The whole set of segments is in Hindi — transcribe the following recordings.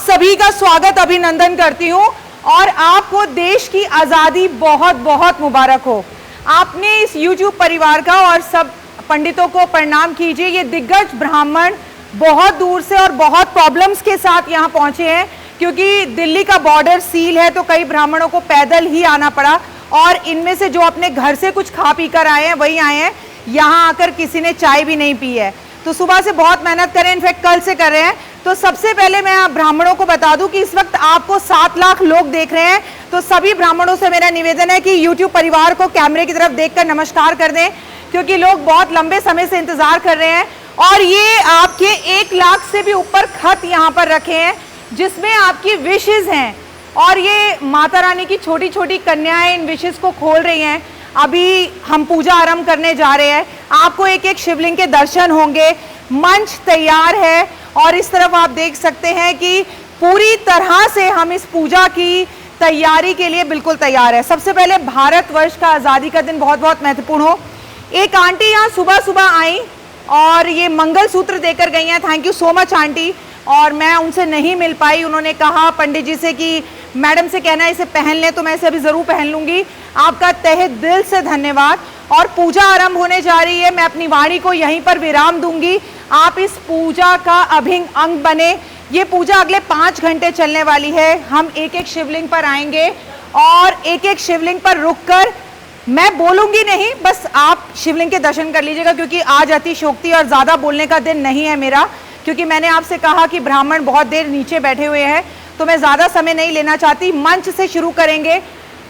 सभी का स्वागत अभिनंदन करती हूं और आपको देश की आज़ादी बहुत बहुत मुबारक हो। आपने इस YouTube परिवार का और सब पंडितों को प्रणाम कीजिए। ये दिग्गज ब्राह्मण बहुत दूर से और बहुत प्रॉब्लम्स के साथ यहाँ पहुँचे हैं, क्योंकि दिल्ली का बॉर्डर सील है तो कई ब्राह्मणों को पैदल ही आना पड़ा और इनमें से जो अपने घर से कुछ खा पी कर आए हैं वही आए हैं। यहाँ आकर किसी ने चाय भी नहीं पी है, तो सुबह से बहुत मेहनत कर रहे हैं, इनफैक्ट कल से कर रहे हैं। तो सबसे पहले मैं ब्राह्मणों को बता दूं कि इस वक्त आपको 7 लाख लोग देख रहे हैं, तो सभी ब्राह्मणों से मेरा निवेदन है कि YouTube परिवार को कैमरे की तरफ देखकर नमस्कार कर दें, क्योंकि लोग बहुत लंबे समय से इंतजार कर रहे हैं। और ये आपके 1 लाख से भी ऊपर खत यहाँ पर रखे हैं जिसमें आपकी विशेज हैं, और ये माता रानी की छोटी छोटी कन्याएं इन विशेज को खोल रही हैं। अभी हम पूजा आरंभ करने जा रहे हैं, आपको एक एक शिवलिंग के दर्शन होंगे। मंच तैयार है और इस तरफ आप देख सकते हैं कि पूरी तरह से हम इस पूजा की तैयारी के लिए बिल्कुल तैयार है। सबसे पहले भारतवर्ष का आज़ादी का दिन बहुत बहुत महत्वपूर्ण हो। एक आंटी यहाँ सुबह सुबह आई और ये मंगलसूत्र देकर गई हैं। Thank you so much aunty. और मैं उनसे नहीं मिल पाई, उन्होंने कहा पंडित जी से कि मैडम से कहना इसे पहन लें, तो मैं इसे अभी ज़रूर पहन लूँगी। आपका तहे दिल से धन्यवाद। और पूजा आरंभ होने जा रही है, मैं अपनी वाणी को यहीं पर विराम दूंगी। आप इस पूजा का अभिन्न अंग बने। ये पूजा अगले 5 घंटे चलने वाली है। हम एक एक शिवलिंग पर आएंगे और एक एक शिवलिंग पर रुककर मैं बोलूंगी नहीं, बस आप शिवलिंग के दर्शन कर लीजिएगा, क्योंकि आज अतिशोक्ति और ज़्यादा बोलने का दिन नहीं है मेरा, क्योंकि मैंने आपसे कहा कि ब्राह्मण बहुत देर नीचे बैठे हुए हैं, तो मैं ज़्यादा समय नहीं लेना चाहती। मंच से शुरू करेंगे।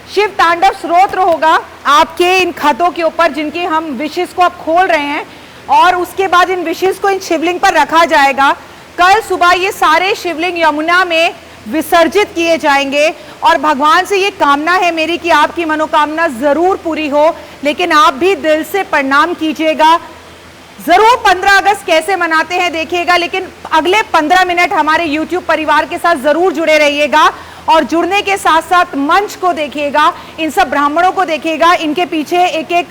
शिव तांडव स्तोत्र होगा आपके इन खतों के ऊपर जिनकी हम विशेष को आप खोल रहे हैं, और उसके बाद इन विशेष को इन शिवलिंग पर रखा जाएगा। कल सुबह ये सारे शिवलिंग यमुना में विसर्जित किए जाएंगे और भगवान से ये कामना है मेरी कि आपकी मनोकामना ज़रूर पूरी हो। लेकिन आप भी दिल से प्रणाम कीजिएगा। ज़रूर 15 अगस्त कैसे मनाते हैं देखिएगा, लेकिन अगले 15 मिनट हमारे YouTube परिवार के साथ ज़रूर जुड़े रहिएगा और जुड़ने के साथ साथ मंच को देखिएगा, इन सब ब्राह्मणों को देखिएगा। इनके पीछे एक एक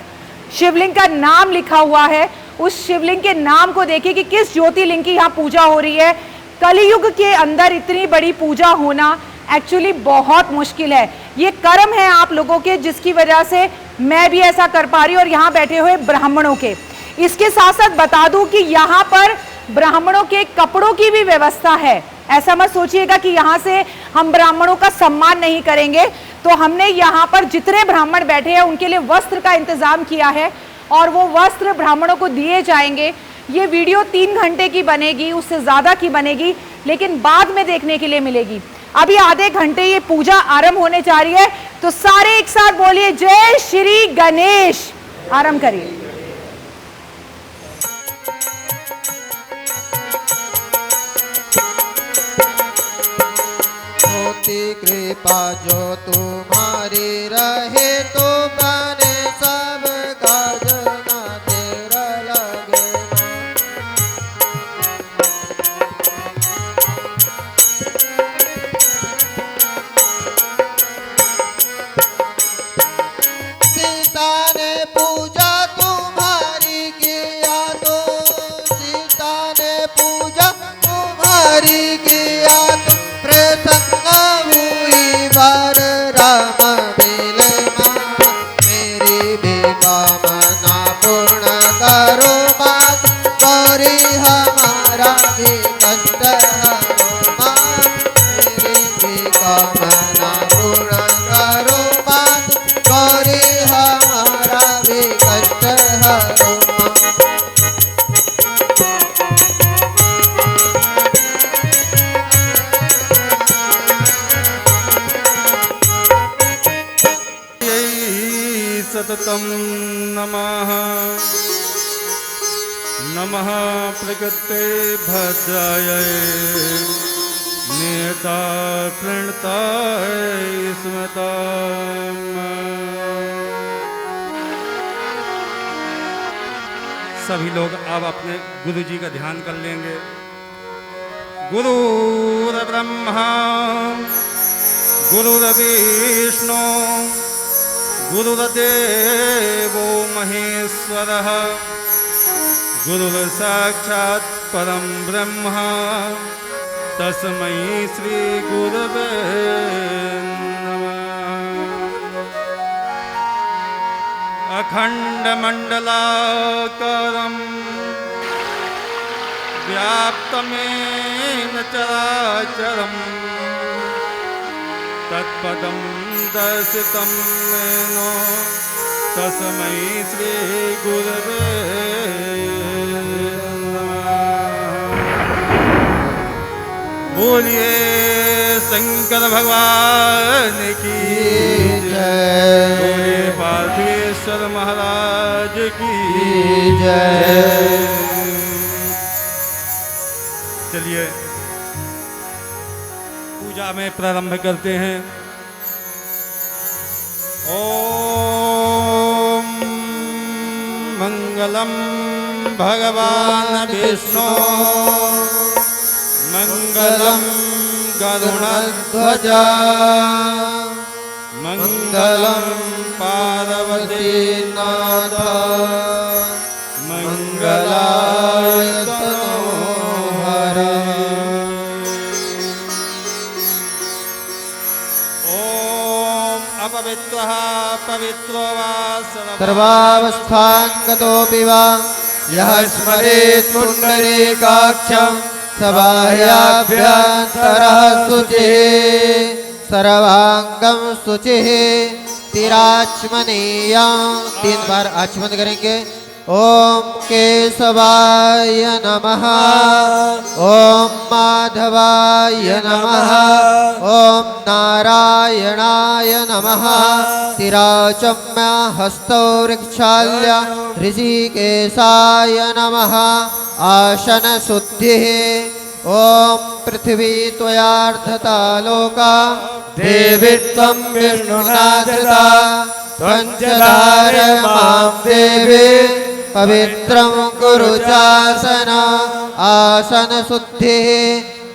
शिवलिंग का नाम लिखा हुआ है, उस शिवलिंग के नाम को देखिए कि किस ज्योतिर्लिंग की यहाँ पूजा हो रही है। कलियुग के अंदर इतनी बड़ी पूजा होना एक्चुअली बहुत मुश्किल है। ये कर्म है आप लोगों के, जिसकी वजह से मैं भी ऐसा कर पा रही हूँ और यहाँ बैठे हुए ब्राह्मणों के। इसके साथ साथ बता दूं कि यहाँ पर ब्राह्मणों के कपड़ों की भी व्यवस्था है। ऐसा मत सोचिएगा कि यहाँ से हम ब्राह्मणों का सम्मान नहीं करेंगे। तो हमने यहाँ पर जितने ब्राह्मण बैठे हैं उनके लिए वस्त्र का इंतजाम किया है और वो वस्त्र ब्राह्मणों को दिए जाएंगे। ये वीडियो 3 घंटे की बनेगी, उससे ज़्यादा की बनेगी, लेकिन बाद में देखने के लिए मिलेगी। अभी आधे घंटे ये पूजा आरंभ होने जा रही है, तो सारे एक साथ बोलिए जय श्री गणेश। आरंभ करिए। कृपा जो तुम्हारी रहे तो बने सब काज ना तेरा लगे। सीता ने पूजा तुम्हारी किया तो सीता ने पूजा तुम्हारी किया तो प्रसन्न बार राम बेले माँ मेरी भी कामना पूर्ण करो माँ, गौरी हमारा भी कष्ट हरो माँ। मेरी भी कामना पूर्ण करो माँ, गौरी हमारा भी कष्ट हरो माँ। सततं नमः नमः प्रकृते भद्राय नेता प्रणताय स्मताम। सभी लोग अब अपने गुरु जी का ध्यान कर लेंगे। गुरुर्ब्रह्मा गुरुर्विष्णु गुरुर्देवो महेश्वरः गुरुर्साक्षात् परं ब्रह्म तस्मै श्री गुरवे नमः। अखण्डमण्डलाकारं व्याप्तमेन चराचरं तत्पदं दर्शितं येन तस्मै श्री गुरवे नमः। बोलिए शंकर भगवान की जय। बोलिए पार्थेश्वर महाराज की जय। चलिए पूजा में प्रारंभ करते हैं। ओम मंगलम भगवान विष्णु मंगलम गरुड़ध्वज मंगलम पार्वती नाथ मंगलाय तनोहर। ओम अपवित्रः पवित्रो वा सर्वावस्थांगतोऽपि वा यः स्मरेत् पुण्डरीकाक्षं सबाह्याभ्यन्तरः शुचिः सर्वांगं शुचिः। तिराचमनीयं 3 बार आचमन करेंगे। ओम केशवाय नमः ओम माधवाय नमः ओम नारायणाय नमः। तिराचम्य हस्तौ वृक्षाल्य ऋषिकेशाय नमः। आसन शुद्धिः। ओम पृथ्वी त्वयार्धता लोका देवी त्वं विष्णुना धृता त्वञ्चधार मां देवी पवित्रं कुरु चासन। आसन शुद्धिः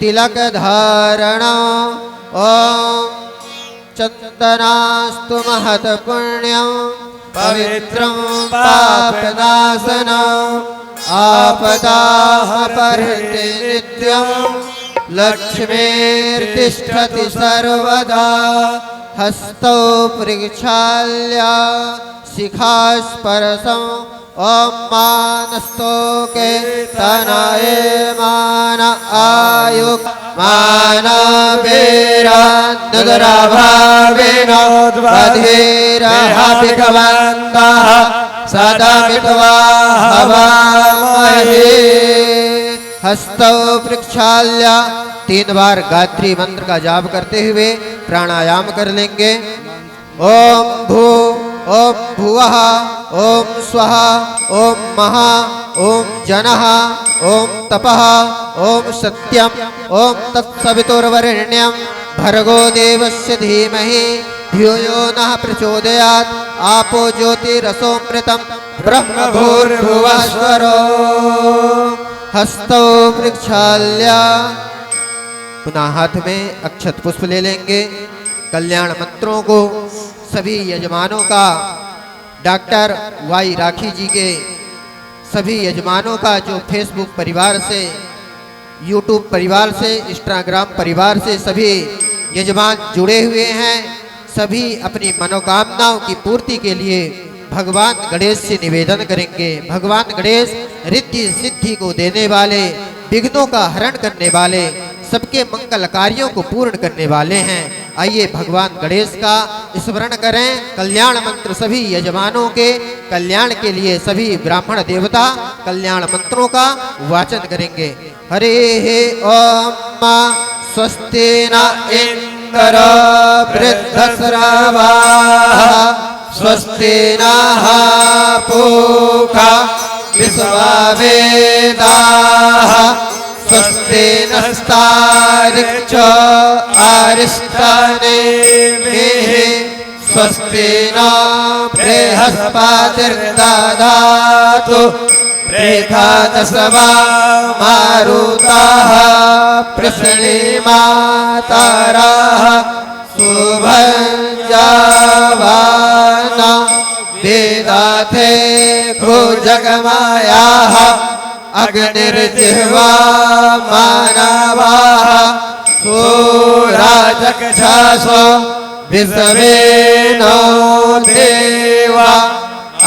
तिलक धारण। ओम चन्दनास्तु महत् पुण्यं पवित्रं पापनाशनम्। आपदाः परिहृते नित्यं लक्ष्मीर्तिष्ठति सर्वदा। हस्तौ प्रक्षाल्य शिखास्पर्शम्। ओम मानस्तोके तनये मान आयु मानवीरान्नुदराभावेन बधिरहाभिघवन्तः सदा मित्वा हवामहे। हस्तौ प्रक्षाल्य 3 बार गायत्री मंत्र का जाप करते हुए प्राणायाम कर लेंगे। ओम भू ओम भुवः ओम स्वः ओम महा ओम जनः ओम तपः ओम सत्यम ओम तत्सवितुर्वरेण्यं भर्गो देवस्य धीमहि धियो यो नः प्रचोदयात्। आपो ज्योतिरसोमृतं ब्रह्मभूर्भुवस्वरो। हस्तौ प्रक्षाल्य पुनः हाथ में अक्षत पुष्प ले लेंगे। कल्याण मंत्रों को सभी यजमानों का डॉक्टर वाई राखी जी के सभी यजमानों का जो फेसबुक परिवार से यूट्यूब परिवार से इंस्टाग्राम परिवार से सभी यजमान जुड़े हुए हैं। सभी अपनी मनोकामनाओं की पूर्ति के लिए भगवान गणेश से निवेदन करेंगे। भगवान गणेश रिद्धि सिद्धि को देने वाले विघ्नों का हरण करने वाले सबके मंगल कार्यों को पूर्ण करने वाले हैं। आइए भगवान गणेश का स्मरण करें। कल्याण मंत्र सभी यजमानों के कल्याण के लिए सभी ब्राह्मण देवता कल्याण मंत्रों का वाचन करेंगे। हरे हे ओम स्वस्ति न इंद्र वृद्धश्रवाः स्वस्ति नः पूषा विश्ववेदाः स्वस्ति नस्तार्क्ष्यो अरिष्टनेमिः स्वस्ति न बृहस्पतिर्दधातु प्रेखादशवा मारुताः प्रसृणीमातरः शुभञ्जावान वेदाथे भुजगमायाः अग्निर्जिह्वा मानवाः सूराचक्षासो विश्वेनो देवा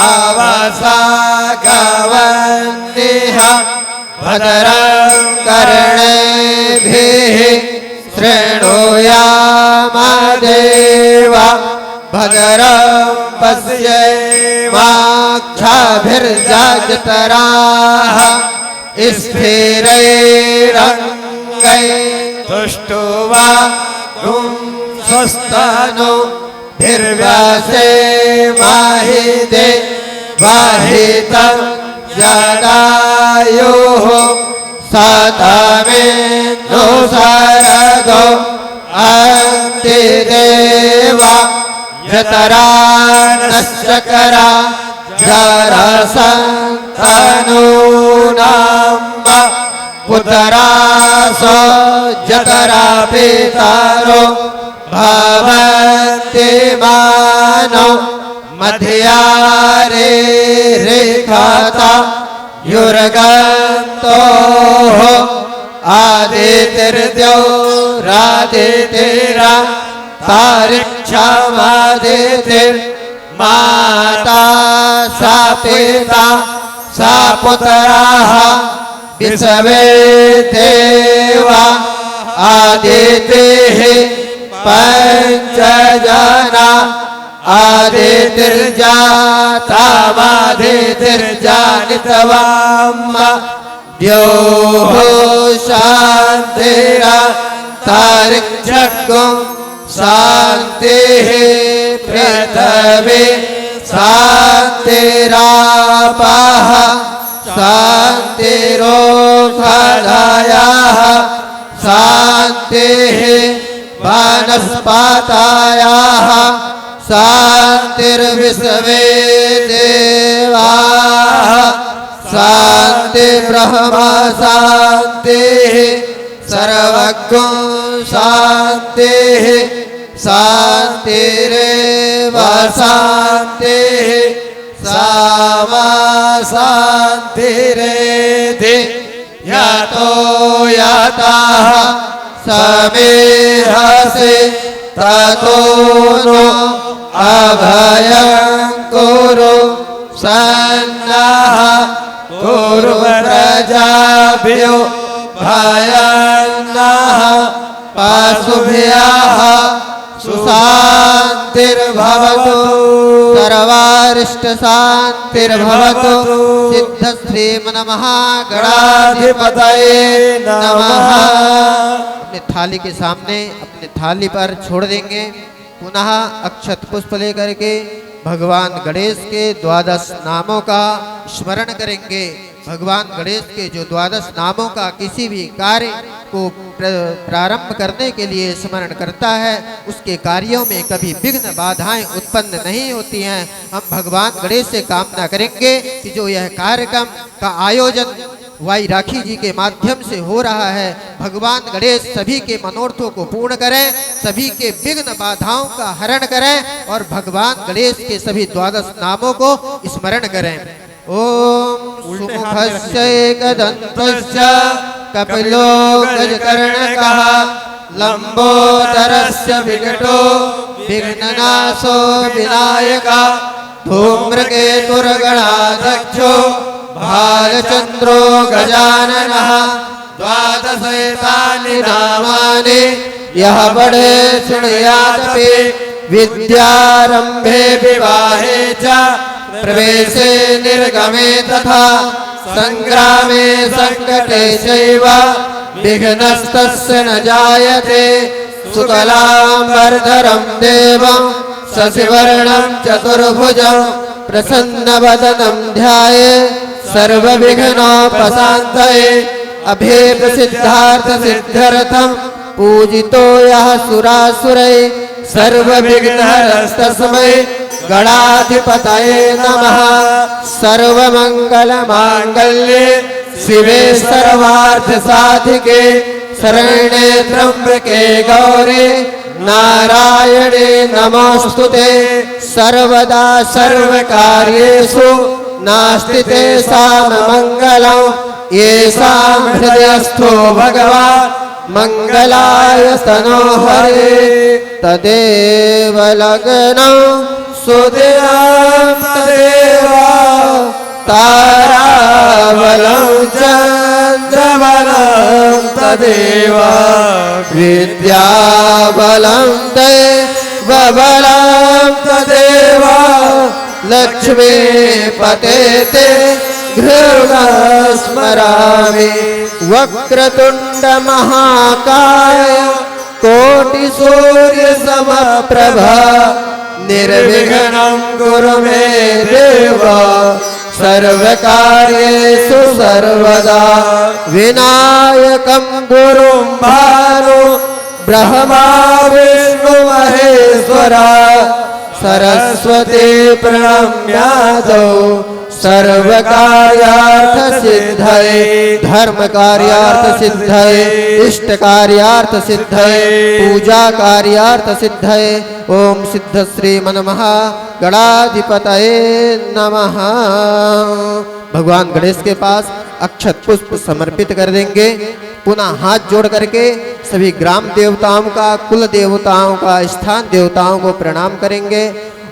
आवासा गावन्निह भद्रं कर्णेभिः शृणुयाम देवा भद्रं पश्येमाक्षाभिर्जत्राः स्थिरैरङ्गैः तुष्टुवा स्वस्तनो भिर्व्यासेमाहिते वाहितं जटायुः सतमेनो शरदो अन्तिदेवा जतरानश्चकरा जरसन्तनूनाम्ब पुतरासो जतरा पितरो भवन्ति मानो मध्यारे रेखाता युर्गन्तोः आदितिर्द्यौरादितिरा तारिक्षमादितिर्माता सा पिता सा पुत्राः विश्वे देवा आदितिः पञ्चजना आदितिर्जातामादितिर्जानितवाम द्योः शान्तिरा तारिक्षकुं शान्तिः पृथ्वी शान्तिरापः शान्तिरोषधयः शान्तिः वनस्पतयः शान्तिर्विश्वे देवाः शान्तिर्ब्रह्म शान्तिः सर्वज्ञो शान्तिः शान्तिरेव शान्तिः सामा शान्तिरेधि यतो यतः समेहसे ततो नो अभयं कुरु सन्नः कुरु प्रजाभ्यो भयन्नः पशुभ्यः सुशान्तिर्भवतु सर्वारिष्टशान्तिर्भवतु सिद्धश्रीमन्महागणाधिपतये नमः। अपने थाली के सामने अपने थाली पर छोड़ देंगे। पुनः अक्षत पुष्प लेकर के भगवान गणेश के 12 नामों का स्मरण करेंगे। भगवान गणेश के जो 12 नामों का किसी भी कार्य को प्रारंभ करने के लिए स्मरण करता है उसके कार्यों में कभी विघ्न बाधाएं उत्पन्न नहीं होती हैं। हम भगवान गणेश से कामना करेंगे कि जो यह कार्यक्रम का आयोजन वाई राखी जी के माध्यम से हो रहा है, भगवान गणेश सभी के मनोरथों को पूर्ण करें, सभी के विघ्न बाधाओं का हरण करें और भगवान गणेश के सभी 12 नामों को स्मरण करें। ओम सुमुखस्य एकदन्तस्य कपिलो गजकर्णकः लंबोदरस्य विकटो विघ्ननाशो विनायकः धूम्रकेतुर्गणाध्यक्षो भालचंद्रो गजाननः 12 एतानि नामानि यः पठे शृणुयादपि विद्यारम्भे विवाहे च प्रवेशे निर्गमे तथा संग्रामे संकटे चैव विघ्नस्तस्य न जायते। शुक्लांबरधरं देवं शशिवर्णं चतुर्भुजं प्रसन्नवदनं ध्याये सर्वविघ्नोपशान्तये। अभेदसिद्धार्थसिद्ध्यर्थं पूजितो यः सुरासुरैः सर्वविघ्नहरस्तस्मै गणाधिपतये नमः। सर्वमंगलमांगल्ये शिवे सर्वार्थसाधिके शरण्ये त्र्यंबके गौरी नारायणे नमोस्तुते। सर्वदा सर्वकार्येषु नास्ति तेषां मंगलं येषां हृदयस्थो भगवान् मंगलाय तनोहरे तदेव लग्नं सुदिनं तदेव ताराबलं चन्द्रबलं तदेव विद्याबलं दैवबलं तदेव लक्ष्मीपते ते गृहं स्मरामि वक्रतुण्ड महाकाय कोटिसूर्यसमप्रभा निर्विघ्नं कुरु मे देव सर्वकार्येषु सर्वदा विनायकं गुरुं भानु ब्रह्मा विष्णु महेश्वरा सरस्वती प्रणम्यादौ सर्वकार्यार्थ सिद्धये धर्म कार्यार्थ सिद्धये इष्ट कार्यार्थ सिद्धये पूजा कार्यार्थ सिद्धये ओम सिद्ध श्री मनमः गणाधिपतये नमः। भगवान गणेश के पास अक्षत पुष्प समर्पित कर देंगे। पुनः हाथ जोड़ करके सभी ग्राम देवताओं का, कुल देवताओं का, स्थान देवताओं को प्रणाम करेंगे।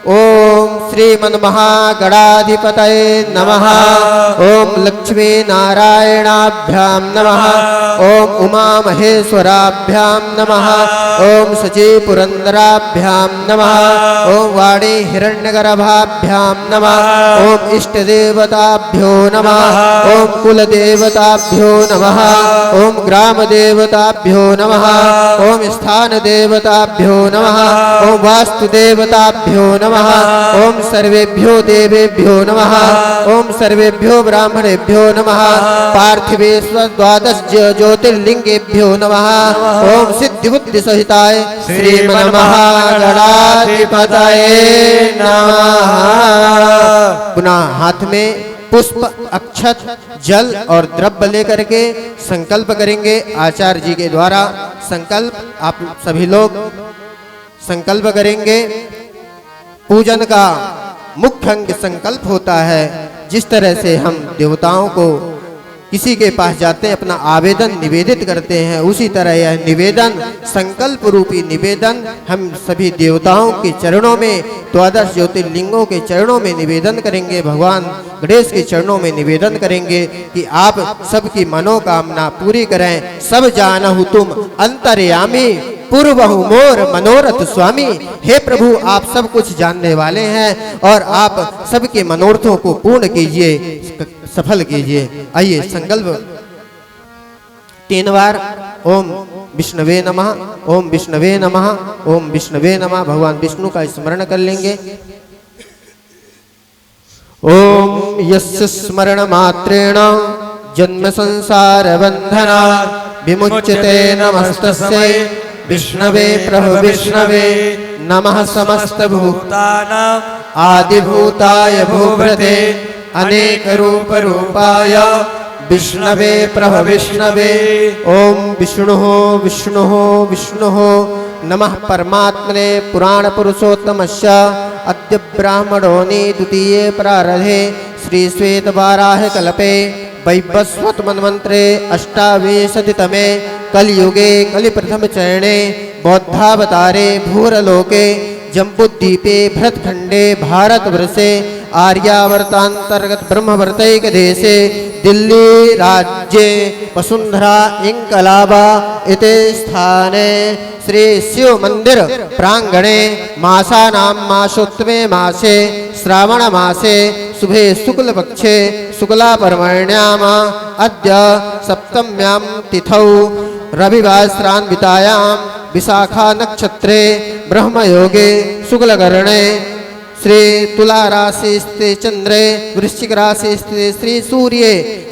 ओम श्री मनमहागणाधिपतये नमः। ओम लक्ष्मी नारायणाभ्यां नमः। ओम उमा महेश्वराभ्यां नमः। ओम सची पुरंदराभ्यां नमः। ओम वाणी हिरण्यगर्भाभ्यां नमः। ओम इष्ट देवताभ्यो नमः। ओम कुल देवताभ्यो नमः। ओम ग्राम देवताभ्यो नमः। ओम स्थान देवताभ्यो नमः। ओम वास्तु देवताभ्यो नमः। ओम सर्वेभ्यो देवेभ्यो नमः। ओम सर्वेभ्यो ब्राह्मणेभ्यो नमः। पार्थिवेश्वर द्वादश ज्योतिर्लिंगेभ्यो नमः। ओम सिद्धि बुद्धि सहिताय श्री मनमहागणाधिपतये नमः। पुनः हाथ में पुष्प, अक्षत, जल और द्रव्य लेकर के संकल्प करेंगे। आचार्य जी के द्वारा संकल्प आप सभी लोग संकल्प करेंगे। पूजन का मुख्य अंग संकल्प होता है। जिस तरह से हम देवताओं को किसी के पास जाते हैं, अपना आवेदन निवेदित करते हैं, उसी तरह यह निवेदन, संकल्प रूपी निवेदन हम सभी देवताओं के चरणों में, द्वादश ज्योतिर्लिंगों के चरणों में निवेदन करेंगे। भगवान गणेश के चरणों में निवेदन करेंगे कि आप सबकी मनोकामना पूरी करें। सब जानहु तुम अंतर्यामी पूर्वहु मोर मनोरथ स्वामी। हे प्रभु, आप सब कुछ जानने वाले हैं और आप सबके मनोरथों को पूर्ण कीजिए, सफल कीजिए। आइए संकल्प 3 बार ओम विष्णवे नमः, ओम विष्णवे नमः, ओम विष्णवे नमः। भगवान विष्णु का स्मरण कर लेंगे। ओम यस्य स्मरण मात्रेण जन्म संसार बंधना विमुच्यते नमस्तस्यै विष्णवे प्रभु विष्णवे नमः। समस्त भूतानां आदिभूताय भूभृते अनेक रूप रूपाय विष्णवे प्रभु विष्णवे। ओम विष्णुः विष्णुः विष्णुः नमः परमात्मने पुराण पुरुषोत्तमस्य अद्य ब्राह्मणोनि द्वितीये प्रारधे श्री श्वेत वाराह कल्पे वैवस्वत मन्वंतरे अष्टाविंशतितमे कलियुगे कलिप्रथम चरणे बौद्धावतारे भूरलोके जम्बुद्वीपे भरतखंडे भारतवर्षे आर्यावर्तांतर्गत ब्रह्मवर्तैक देशे दिल्ली राज्ये वसुंधरा इंकलाबा इति स्थाने श्री शिव मंदिर प्रांगणे मासानां मासोत्तमे मासे श्रावण मासे शुभे शुक्ल पक्षे शुक्ला परमण्याम अद्य सप्तम्यां तिथौ रविवासरान्वितायां विशाखा नक्षत्रे ब्रह्मयोगे शुक्लकरणे श्री तुला राशि स्थिते चंद्रे वृश्चिक राशि स्थिते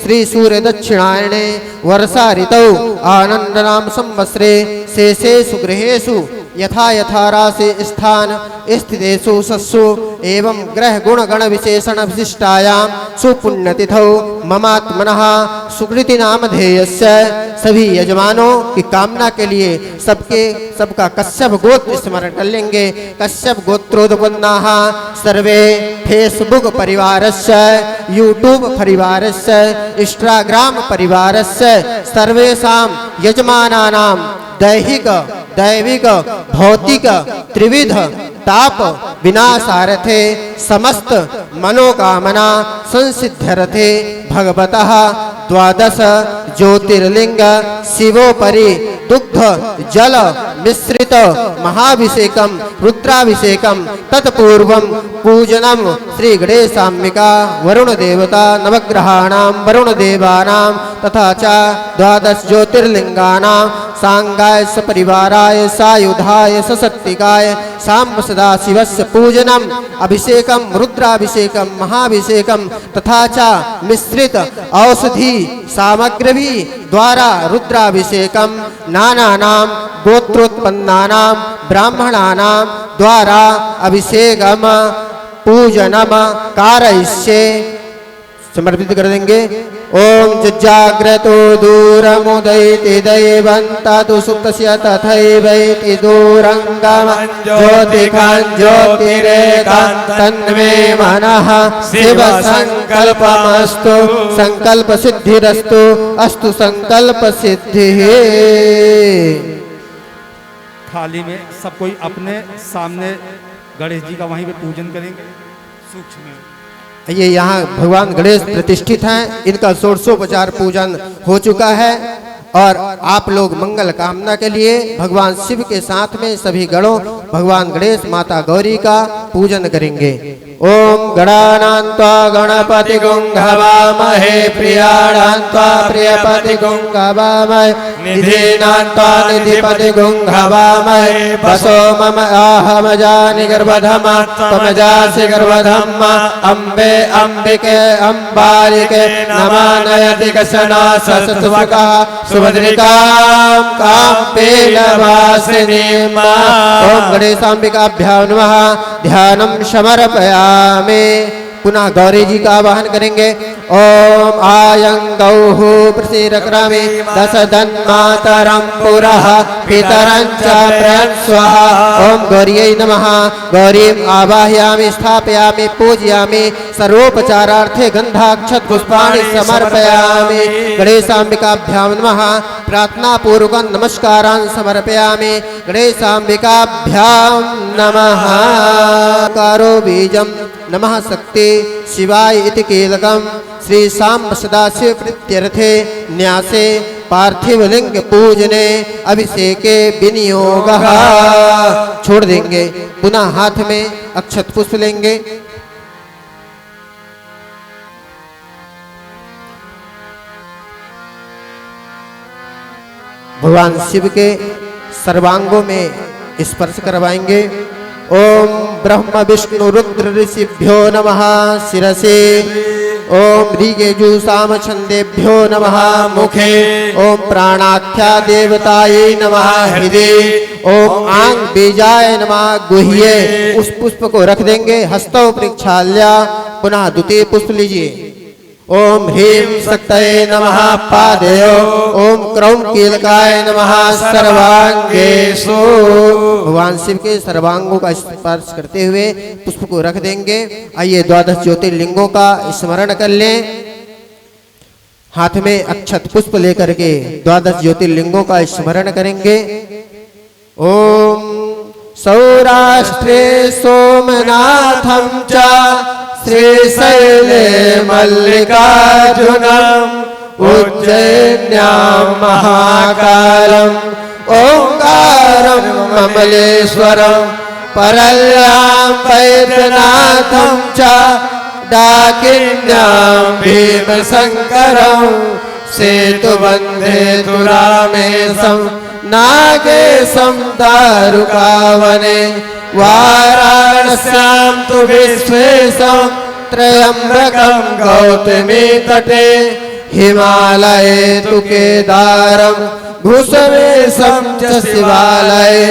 श्री सूर्य दक्षिणायने वर्षा ऋतौ आनंद नाम संवत्सरे शेषेषु गृहेषु यथा यथा राशि स्थान स्थितेषु सस्सु एवं ग्रह गुण गण विशेषण विशिष्टायां सुपुण्यतिथौ ममात्मनः सुकृति नामधेयस्य सभी यजमानों की कामना के लिए सबका कश्यप गोत्र स्मरण कर लेंगे। कश्यप गोत्रोत्पन्नाः सर्वे फेसबुक परिवारस्य यूट्यूब परिवारस्य इंस्टाग्राम परिवारस्य सर्वेषां यजमानानां दैविक भौतिक त्रिविध ताप विनाशार्थे समस्त मनोकामना संसिद्ध्यर्थे भगवतः 12 ज्योतिर्लिंग शिवोपरि दुग्ध जल मिश्रित महाभिषेकम रुद्राभिषेकम तत्पूर्वं पूजनम श्री गणेशाम्बिका वरुण देवता नवग्रहाणां वरुण देवानां तथा च 12 ज्योतिर्लिंगानां सांगाय सपरिवाराय सायुधाय सशक्तिकाय सांब सदाशिवस्य पूजनम अभिषेकम रुद्राभिषेकम महाभिषेकम तथा च मिश्रित औषधि सामग्री द्वारा रुद्राभिषेकम नानानां गोत्रोत्पन्नानां ब्राह्मणानां द्वारा अभिषेकम पूजनम कारयिष्ये समर्पित कर देंगे। ओम जज्जाग्रतो दूरमुदयति दैवन्तातु सुप्तस्य तथैवैति दूरंगम ज्योतिकां ज्योतिरेकां तन्मे मनः शिव संकल्पमस्तु संकल्प सिद्धिरस्तु अस्तु संकल्प सिद्धिः। थाली में सब कोई अपने सामने गणेश जी का वहीं पे पूजन करेंगे। सूक्ष्म ये यहाँ भगवान गणेश प्रतिष्ठित हैं, इनका षोडशोपचार पूजन हो चुका है और आप लोग मंगल कामना के लिए भगवान शिव के साथ में सभी गणों भगवान गणेश माता गौरी का पूजन करेंगे। ओम गणानान्त्वा गणपति गुंहवामहे प्रियाणान्त्वा प्रियपति गुंहवामहे निधीनान्त्वा निधिपति गुंहवामहे वसो मम आहमजानि गर्भधम त्वमजासि गर्भधम अम्बे अम्बिके अम्बालिके नमानयति कशना ससत्वका सुभद्रिकां काम्पेलवासिनीं। ओम गणेशाम्बिकाभ्यां नमः। ध्यानं समर्पयामि। पुनः गौरी जी का आवाहन करेंगे। ओम आयं गौः प्रसीरक्रमे दश धन्मातरं पुरः पितरं च प्रयन् स्वाहा। ओम गौर्यै नमः। गौरीम् आवाहयामि स्थापयामि पूजयामि सर्वोपचारार्थे गंधाक्षत पुष्पाणि समर्पयामि। गणेशाम्बिकाभ्यां नमः। प्रार्थना पूर्वकं नमस्कारान् समर्पयामि। गणेशाम्बिकाभ्यां नमः। कारो बीजं नमः शक्ति शिवाय इति कीलकं श्री सांब सदाशिव प्रीत्यर्थे न्यासे पार्थिव लिंग पूजने अभिषेके विनियोगः। छोड़ देंगे। पुनः हाथ में अक्षत पुष्प लेंगे। भगवान शिव के सर्वांगों में स्पर्श करवाएंगे। ओम ब्रह्म विष्णु रुद्र ऋषिभ्यो नमः शिरसे। ओम ऋगेजु साम छंदेभ्यो नमः मुखे। ओम प्राणाख्या देवताये नमः हृदय। ओम आंग बीजाय नमः गुह्ये। उस पुष्प को रख देंगे। हस्तौ प्रक्षाल्या। पुनः द्वितीय पुष्प लीजिए। ओम ह्रीं शक्तये नमः पादयो। ओम क्रौं कीलकाय नमः सर्वांगेषु। भगवान शिव के सर्वांगों का स्पर्श करते हुए पुष्प को रख देंगे। आइए 12 ज्योतिर्लिंगों का स्मरण कर लें। हाथ में अक्षत पुष्प लेकर के 12 ज्योतिर्लिंगों का स्मरण करेंगे। ओम सौराष्ट्रे सोमनाथं च श्रीशैले मल्लिकार्जुनम् उज्जैन्यां महाकालम् ओंकारं ममलेश्वरं परल्यां वैद्यनाथं च डाकिन्यां भीमशंकरं सेतुबन्धे तु रामेशं नागेशं दारुकावने वाराणस्यां तु विश्वेशं त्र्यंबकं गौतमी तटे हिमालये तु केदारं घुसवेशं च शिवालये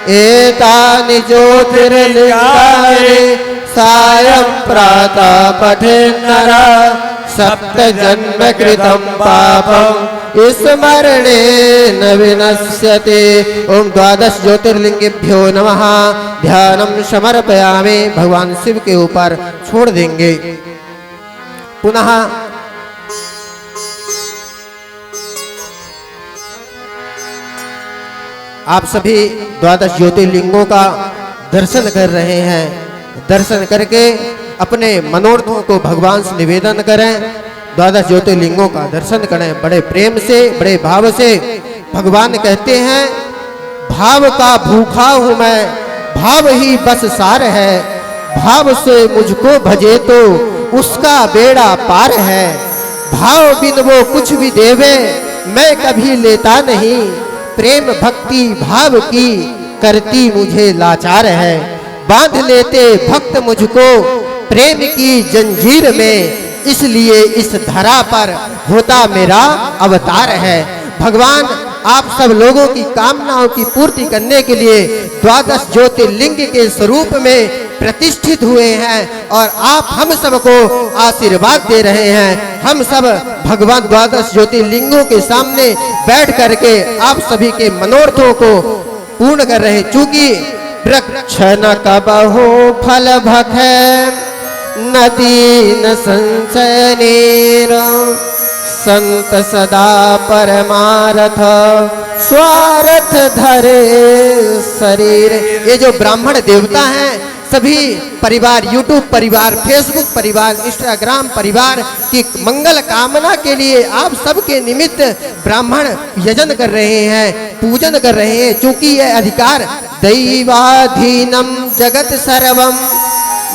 एतानि ज्योतिर्लिङ्गानि सायं प्रातः पठेन्नरः सप्तजन्म कृतं पापं स्मरणेन विनश्यति। ओम 12 ज्योतिर्लिंगेभ्यो नमः। ध्यानं समर्पयामि। भगवान शिव के ऊपर छोड़ देंगे। पुनः आप सभी 12 ज्योतिर्लिंगों का दर्शन कर रहे हैं। दर्शन करके अपने मनोरथों को भगवान से निवेदन करें। 12 ज्योतिर्लिंगों का दर्शन करें बड़े प्रेम से, बड़े भाव से। भगवान कहते हैं भाव का भूखा हूं मैं, भाव ही बस सार है। भाव से मुझको भजे तो उसका बेड़ा पार है। भाव बिन वो कुछ भी देवे मैं कभी लेता नहीं। प्रेम भक्ति भाव की करती मुझे लाचार है। बांध लेते भक्त मुझको प्रेम की जंजीर में, इसलिए इस धरा पर होता मेरा अवतार है। भगवान आप सब लोगों की कामनाओं की पूर्ति करने के लिए 12 ज्योतिर्लिंग के स्वरूप में प्रतिष्ठित हुए हैं और आप हम सबको आशीर्वाद दे रहे हैं। हम सब भगवान 12 ज्योतिर्लिंगों के सामने बैठ करके आप सभी के मनोरथों को पूर्ण कर रहे हैं। चूंकि वृक्ष न कबहु फल भखे नदी न संशय नीर संत सदा परमारथ स्वार्थ धरे शरीर। ये जो ब्राह्मण देवता हैं सभी परिवार, यूट्यूब परिवार, फेसबुक परिवार, इंस्टाग्राम परिवार की मंगल कामना के लिए आप सबके निमित्त ब्राह्मण यजन कर रहे हैं, पूजन कर रहे हैं। चूंकि यह अधिकार दैवाधीनम जगत सर्वम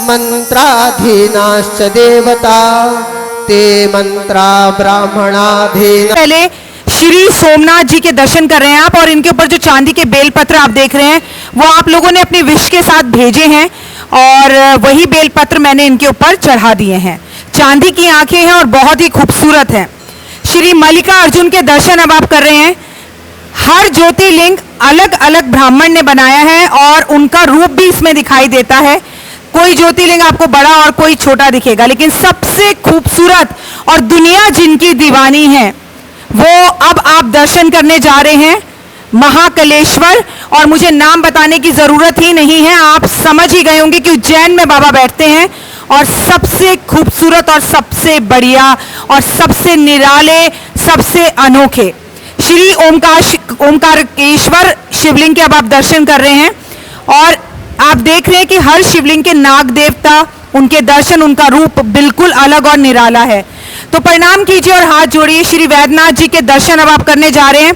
मंत्राधीनाश्च देवता ते मंत्रा ब्राह्मणाधीन। पहले श्री सोमनाथ जी के दर्शन कर रहे हैं आप और इनके ऊपर जो चांदी के बेलपत्र आप देख रहे हैं वो आप लोगों ने अपनी विश के साथ भेजे हैं और वही बेलपत्र मैंने इनके ऊपर चढ़ा दिए हैं। चांदी की आंखें हैं और बहुत ही खूबसूरत हैं। श्री मल्लिका अर्जुन के दर्शन अब आप कर रहे हैं। हर ज्योतिर्लिंग अलग अलग ब्राह्मण ने बनाया है और उनका रूप भी इसमें दिखाई देता है। कोई ज्योतिर्लिंग आपको बड़ा और कोई छोटा दिखेगा, लेकिन सबसे खूबसूरत और दुनिया जिनकी दीवानी है वो अब आप दर्शन करने जा रहे हैं महाकलेश्वर। और मुझे नाम बताने की जरूरत ही नहीं है, आप समझ ही गए होंगे कि उज्जैन में बाबा बैठते हैं और सबसे खूबसूरत और सबसे बढ़िया और सबसे निराले, सबसे अनोखे श्री ओमकारेश्वर शिवलिंग के अब आप दर्शन कर रहे हैं। और आप देख रहे हैं कि हर शिवलिंग के नाग देवता, उनके दर्शन, उनका रूप बिल्कुल अलग और निराला है। तो प्रणाम कीजिए और हाथ जोड़िए। श्री वैद्यनाथ जी के दर्शन अब आप करने जा रहे हैं।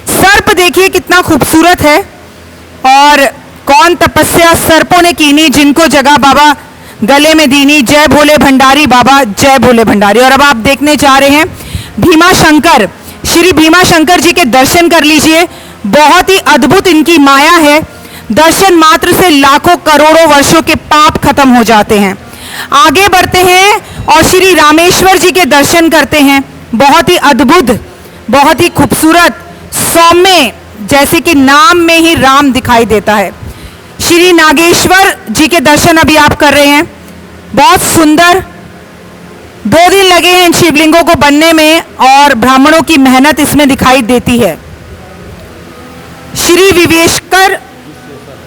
सर्प देखिए कितना खूबसूरत है और कौन तपस्या सर्पों ने कीनी जिनको जगह बाबा गले में दीनी। जय भोले भंडारी बाबा, जय भोले भंडारी। और अब आप देखने जा रहे हैं भीमा शंकर। श्री भीमा शंकर जी के दर्शन कर लीजिए। बहुत ही अद्भुत इनकी माया है। दर्शन मात्र से लाखों करोड़ों वर्षों के पाप खत्म हो जाते हैं। आगे बढ़ते हैं और श्री रामेश्वर जी के दर्शन करते हैं। बहुत ही अद्भुत, बहुत ही खूबसूरत, सौम्य, जैसे कि नाम में ही राम दिखाई देता है। श्री नागेश्वर जी के दर्शन अभी आप कर रहे हैं। बहुत सुंदर। 2 दिन लगे हैं इन शिवलिंगों को बनने में और ब्राह्मणों की मेहनत इसमें दिखाई देती है। श्री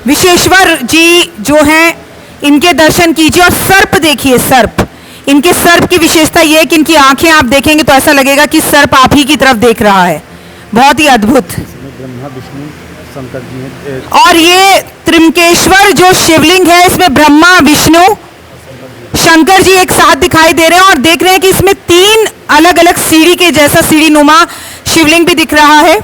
विशेश्वर जी जो हैं इनके दर्शन कीजिए। और सर्प देखिए, सर्प, इनके सर्प की विशेषता यह है कि इनकी आंखें आप देखेंगे तो ऐसा लगेगा कि सर्प आप ही की तरफ देख रहा है। बहुत ही अद्भुत। ब्रह्मा विष्णु शंकर जी हैं। और ये त्रिमकेश्वर जो शिवलिंग है इसमें ब्रह्मा विष्णु शंकर जी एक साथ दिखाई दे रहे हैं। और देख रहे हैं कि इसमें 3 अलग अलग सीढ़ी के जैसा सीढ़ी नुमा शिवलिंग भी दिख रहा है।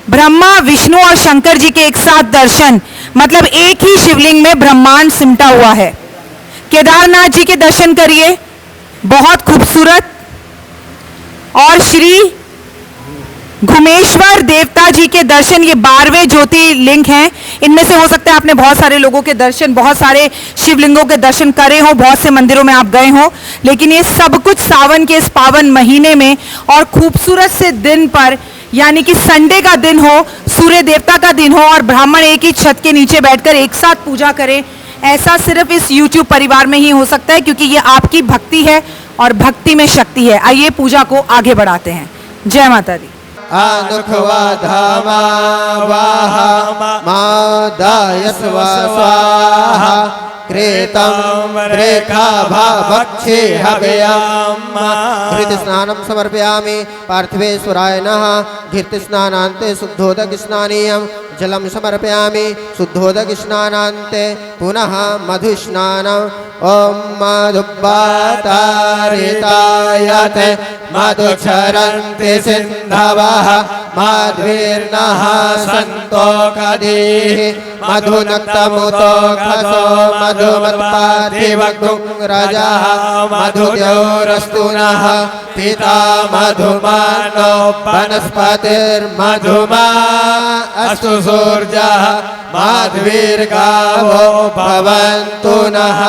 ब्रह्मा विष्णु और शंकर जी के एक साथ दर्शन, मतलब एक ही शिवलिंग में ब्रह्मांड सिमटा हुआ है। केदारनाथ जी के दर्शन करिए, बहुत खूबसूरत। और श्री घुमेश्वर देवता जी के दर्शन, ये 12वें ज्योतिर्लिंग हैं। इनमें से हो सकता है आपने बहुत सारे लोगों के दर्शन, बहुत सारे शिवलिंगों के दर्शन करे हो, बहुत से मंदिरों में आप गए हो, लेकिन ये सब कुछ सावन के इस पावन महीने में और खूबसूरत से दिन पर, यानी कि संडे का दिन हो, सूर्य देवता का दिन हो और ब्राह्मण एक ही छत के नीचे बैठकर एक साथ पूजा करें, ऐसा सिर्फ इस YouTube परिवार में ही हो सकता है, क्योंकि ये आपकी भक्ति है और भक्ति में शक्ति है। आइए पूजा को आगे बढ़ाते हैं। जय माता दी। आनुखवा धामा वाहा मादाय स्वाहा कृतं रेखा भक्षे हव्यम घृत स्नानं समर्पयामि पार्थिवेश्वराय नमः। घृत स्नानान्ते शुद्धोदक स्नानीयं जलं समर्पयामि शुद्धोदक स्नानान्ते पुनः मधु स्नानम् ॐ मधुब्बातारितायत मधुक्षरन्ति सिन्धवः माध्वीर्नः सन्तोषधीः मधुनक्तमुतोऽखसो मधुमत्पार्थिवगुं रजः मधुद्योरस्तु नः पिता मधुमानो वनस्पतिर्मधुमा अस्तु सूर्यः माध्वीर्गावो भवन्तु नः।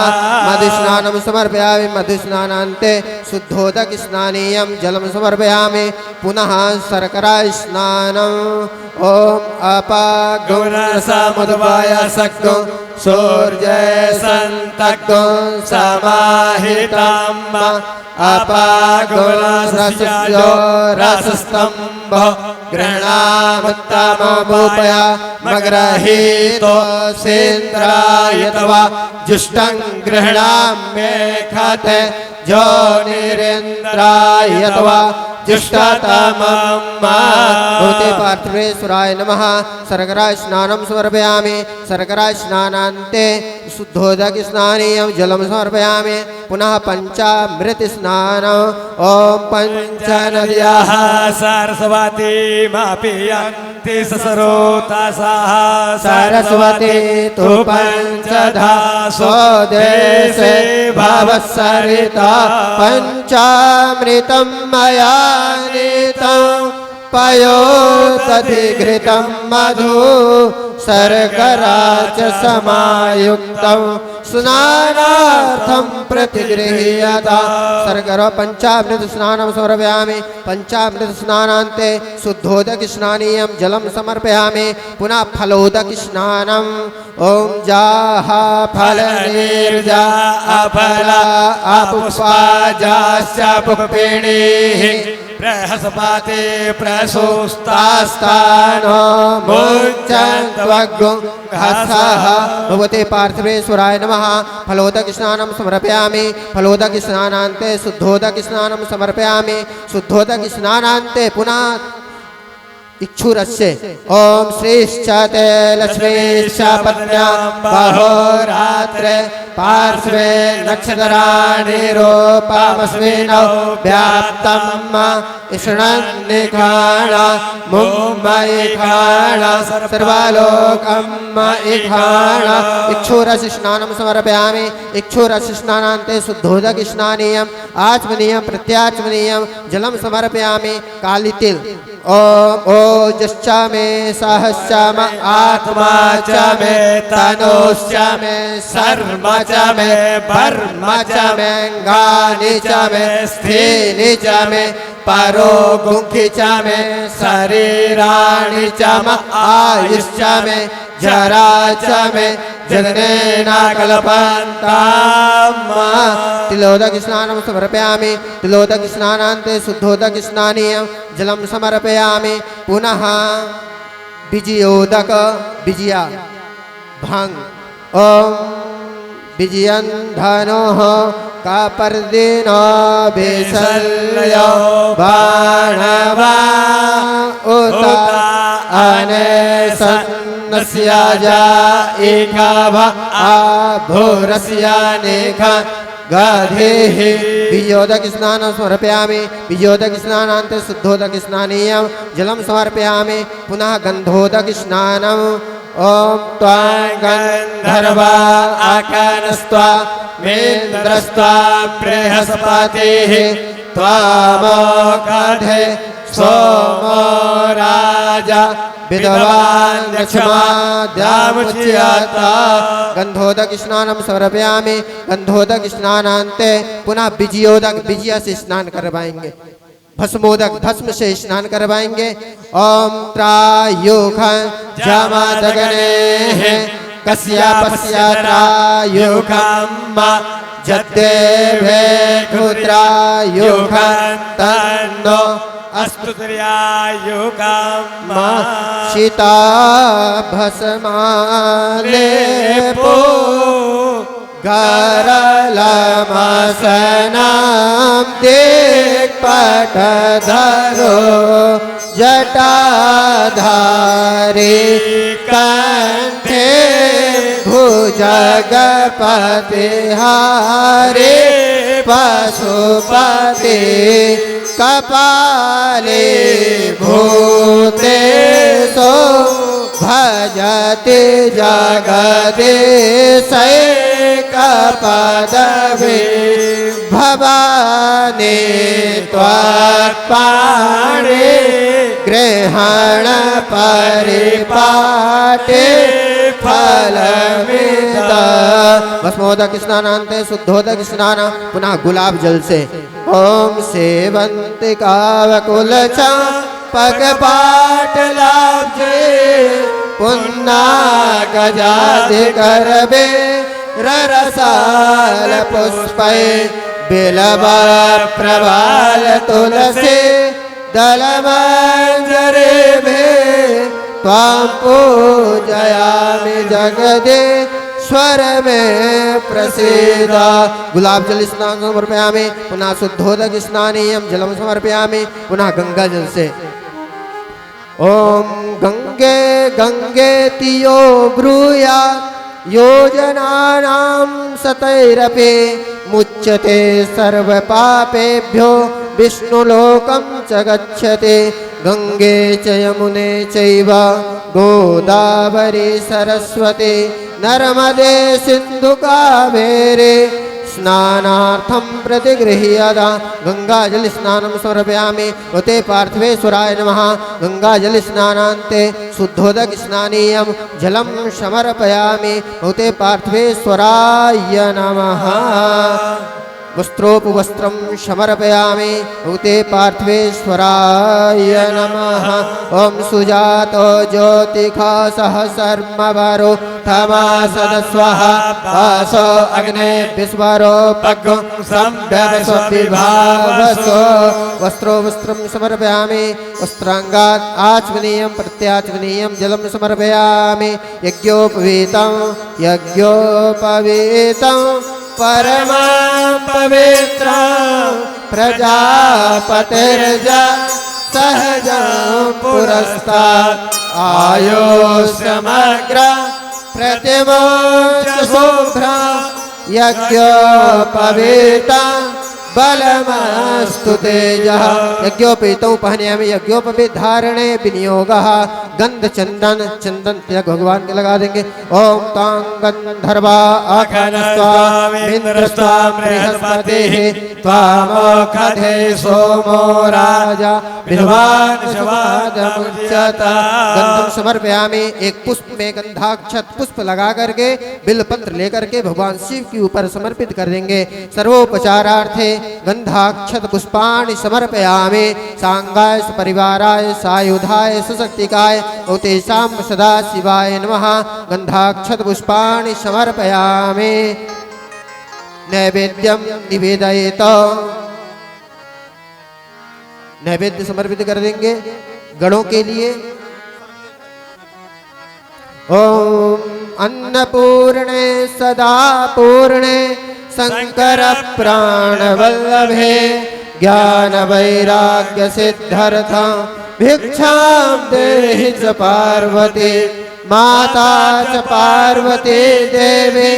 मधुस्नानं समर्पयामि मधुस्नानान्ते शुद्धोदक स्नानीयं जलं समर्पयामि पुनः शर्करा स्नानम् ॐ अपागुणसमुद्भयसक्गुं सूर्ये सन्तग्गुं समाहितं अपागुणसस्यो रसस्तम्भो गृह्णामुत्तममुपया मग्रहीतो सेन्द्रायतवा जुष्टं गृह्णाम्ये खते जो निरेन्द्रायतवा जुष्टतमं भूते पार्थिवेश्वराय नमः। शर्करा स्नानं समर्पयामि शर्करा स्नानान्ते शुद्धोदक स्नानीयं जलं समर्पयामि पुनः पंचामृत स्नानम् ॐ पञ्चनद्याः सरस्वती मापियन्ति ससरोतसाः सरस्वती तु पञ्चधा स्वदेशे भवत्सरिता पञ्चामृतं मया नीतं पयोदधिघृतं मधु शर्करा च समायुक्तं स्नानार्थं प्रतिगृह्यता। शर्करा पंचामृत स्नानं समर्पयामि पंचामृत स्नानान्ते शुद्धोदक स्नानीयं जलं समर्पयामि पुनः फलोदक स्नानम् ॐ जाहा फलनिर्जा अफला अपुष्पा जाश्च पुष्पिणीः बृहस्पति प्रसूस्तास्तानो मुञ्चन्त्वग्गुं घसः भगवते पार्थिवेश्वराय नमः। फलोदक स्नानं समर्पयामि फलोदक स्नानान्ते शुद्धोदक स्नानं समर्पयामि शुद्धोदक स्नानान्ते पुनः इक्षुरस्य ओम श्रीश्चते लक्ष्मीश्च पत्न्यां बहोरात्रे पार्श्वे नक्षत्राणि रूपमस्मिनौ व्याप्तम् इषणन्निखाण मुम्मयिखाण सर्वलोकम् इखाण। इक्षुरस्य स्नानं समर्पयामि इक्षुरस्य स्नानान्ते शुद्धोदक स्नानीयम् आचमनीयं प्रत्याचमनीयं जलं समर्पयामि कालितिल ओम ओजश्च मे सहश्च मे आत्मा च मे तनुश्च मे सर्व च मे वर्म च मे अंगानि च मे स्थीनि च मे परोगुंखि च मे शरीराणि च मे आयुश्च मे जरा च मे जगनेन कल्पन्ताम्। तिलोदक स्नानं समर्पयामि तिलोदक स्नानान्ते शुद्धोदक स्नानीयं जलं समर्पयामि पुनः विजयोदक विजया भांग ओम विजयं धनोः कापर्दिनो बेसल्यो बाणवा उत अनेसन्नस्या जा एकाभ आभोरस्यानेका गाधेः। विजयोदक स्नानं समर्पयामि विजयोदक स्नानान्ते शुद्धोदक स्नानीयं जलं समर्पयामि पुनः गन्धोदक स्नानम् ओम त्वां गन्धर्वा आकानस्त्वा मेन्द्रस्त्वा बृहस्पतिः त्वामोकधे सोमो राजा विद्वान् लक्ष्माद्यामुच्यता। गन्धोदक स्नानं समर्पयामि गन्धोदक स्नानान्ते पुनः विजयोदक विजय से स्नान करवाएंगे। भस्मोदक भस्म से स्नान करवाएंगे। ओम त्रायुखं जामादगने कस्यापस्या त्रायुखं जद्देवे क्षुद्रायुखं तन्नो अस्तु त्र्यायुगं सीता भस्मालेपो गरलमसनं दिक्पटधरो जटाधारी कंठे भुजगपतिहारे पशुपति कपाले भूतेषु भजति जगदीशैकपदवी भवानी त्वत्पाणि ग्रहण परिपाटे फलमिद। भस्मोदक स्नानान्ते शुद्धोदक स्नान पुनः गुलाब जल से। ओम सेवंतिकावकुलच पगपाटलाब्जे पुन्ना गजाधिकरवे ररसाल पुष्पै बिलव प्रवाल तुलसी दलमंजरे में त्वां पूजयामि जगदीश्वर में प्रसीद। गुलाब जल स्नान समर्पयामि पुनः शुद्धोदक स्नानीयं जलम समर्पयामि पुनः गंगा जल से। ओम गंगे गंगे तियो ब्रूयात् योजनानां सतैरपि मुच्यते सर्वपापेभ्यो विष्णुलोकं च गच्छति। गंगे च यमुने चैव गोदावरी सरस्वती नर्मदे सिंधु कावेरी स्नानार्थं प्रतिगृह्यता। गंगा जल स्नानं समर्पयामि उते पार्थिवेश्वराय नमः। गंगा जल स्नानान्ते शुद्धोदक स्नानीयं जलं समर्पयामि उते पार्थिवेश्वराय नमः। वस्त्रोपवस्त्रं समर्पयामि उते पार्थिवेश्वराय नमः। ओम सुजातो ज्योतिखासः सर्मवरो थमासदस्वः वासो अग्ने विस्वरो पग्गं संभवस्वविभावसो। वस्त्रोपवस्त्रं समर्पयामि वस्त्राङ्गात् आचमनीयं प्रत्याचमनीयं जलं समर्पयामि। यज्ञोपवीतं परमं पवित्रं प्रजापतिर्ज सहजं पुरस्तात् आयो समग्र प्रतिमोच शुभ्रं यज्ञोपवीतं बलमस्तु तेजः। यज्ञोपवीतं पहनयामि यज्ञोपवीत धारणे विनियोगः। गंध चंदन चंदन तिलक भगवान के लगा देंगे। ओम तां गंधर्वा अखनस्वामिन्द्रस्वाम बृहस्पतिः त्वामोखधे सोमो राजा विद्वान शवादमुच्यता। गंधम समर्पयामि। एक पुष्प में गंधाक्षत पुष्प लगा करके बिल्वपत्र लेकर के भगवान शिव के ऊपर समर्पित कर देंगे। सर्वोपचारार्थे गंधाक्षत पुष्पाणि समर्पयामि। सांगाय परिवाराय सायुधाय सशक्तिकाय तेषां सदा शिवाय नमः। गंधाक्षत पुष्पाणि समर्पयामि। नैवेद्यं निवेदयेत। नैवेद्य समर्पित कर देंगे गणों के लिए। ओम अन्नपूर्णे सदा पूर्णे शंकर प्राण वल्लभे ज्ञान वैराग्य सिद्ध्यर्थं भिक्षां देहि च पार्वती। माता च पार्वती देवी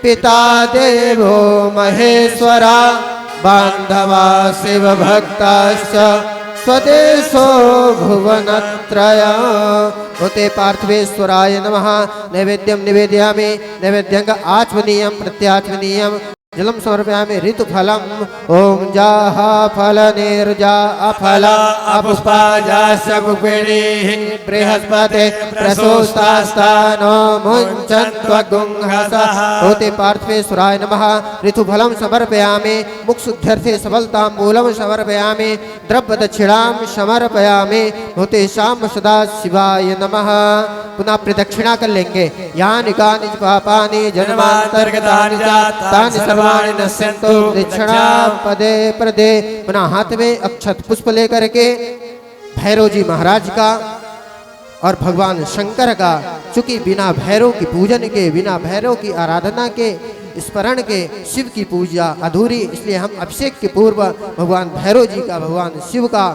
पिता देवो महेश्वरा बान्धवा शिव भक्ताश्च स्वदेशो भुवनत्रयः। उते पार्थिवेश्वराय नमः। नैवेद्यं निवेदयामि। नैवेद्यं आचमनीयं प्रत्याचमनीयं जलम समर्पयामि ऋतुफलम ओम जाह फल निर्जा अफल अपुष्पाजास्य पुष्पिणीः बृहस्पते प्रसोस्तास्तानो मुञ्चन्त्वगुंहसः होते पार्थिवेश्वराय नमः ऋतुफलम समर्पयामि मुक्षुद्ध्यर्थे सबलताम्बूलं समर्पयामि द्रव्य दक्षिणां समर्पयामि होते शाम सदा शिवाय नमः। पुनः प्रदक्षिणा कर लेंगे। यानि कानि च पापानि जन्मांतर्गतानि च तानि सर्वाणि नश्यन्तु दक्षिणा पदे प्रदे। पुनः हाथ में अक्षत पुष्प लेकर के भैरव जी महाराज का और भगवान शंकर का, चूंकि बिना भैरव की पूजन के, बिना भैरव की आराधना के, स्मरण के शिव की पूजा अधूरी, इसलिए हम अभिषेक के पूर्व भगवान भैरव जी का, भगवान शिव का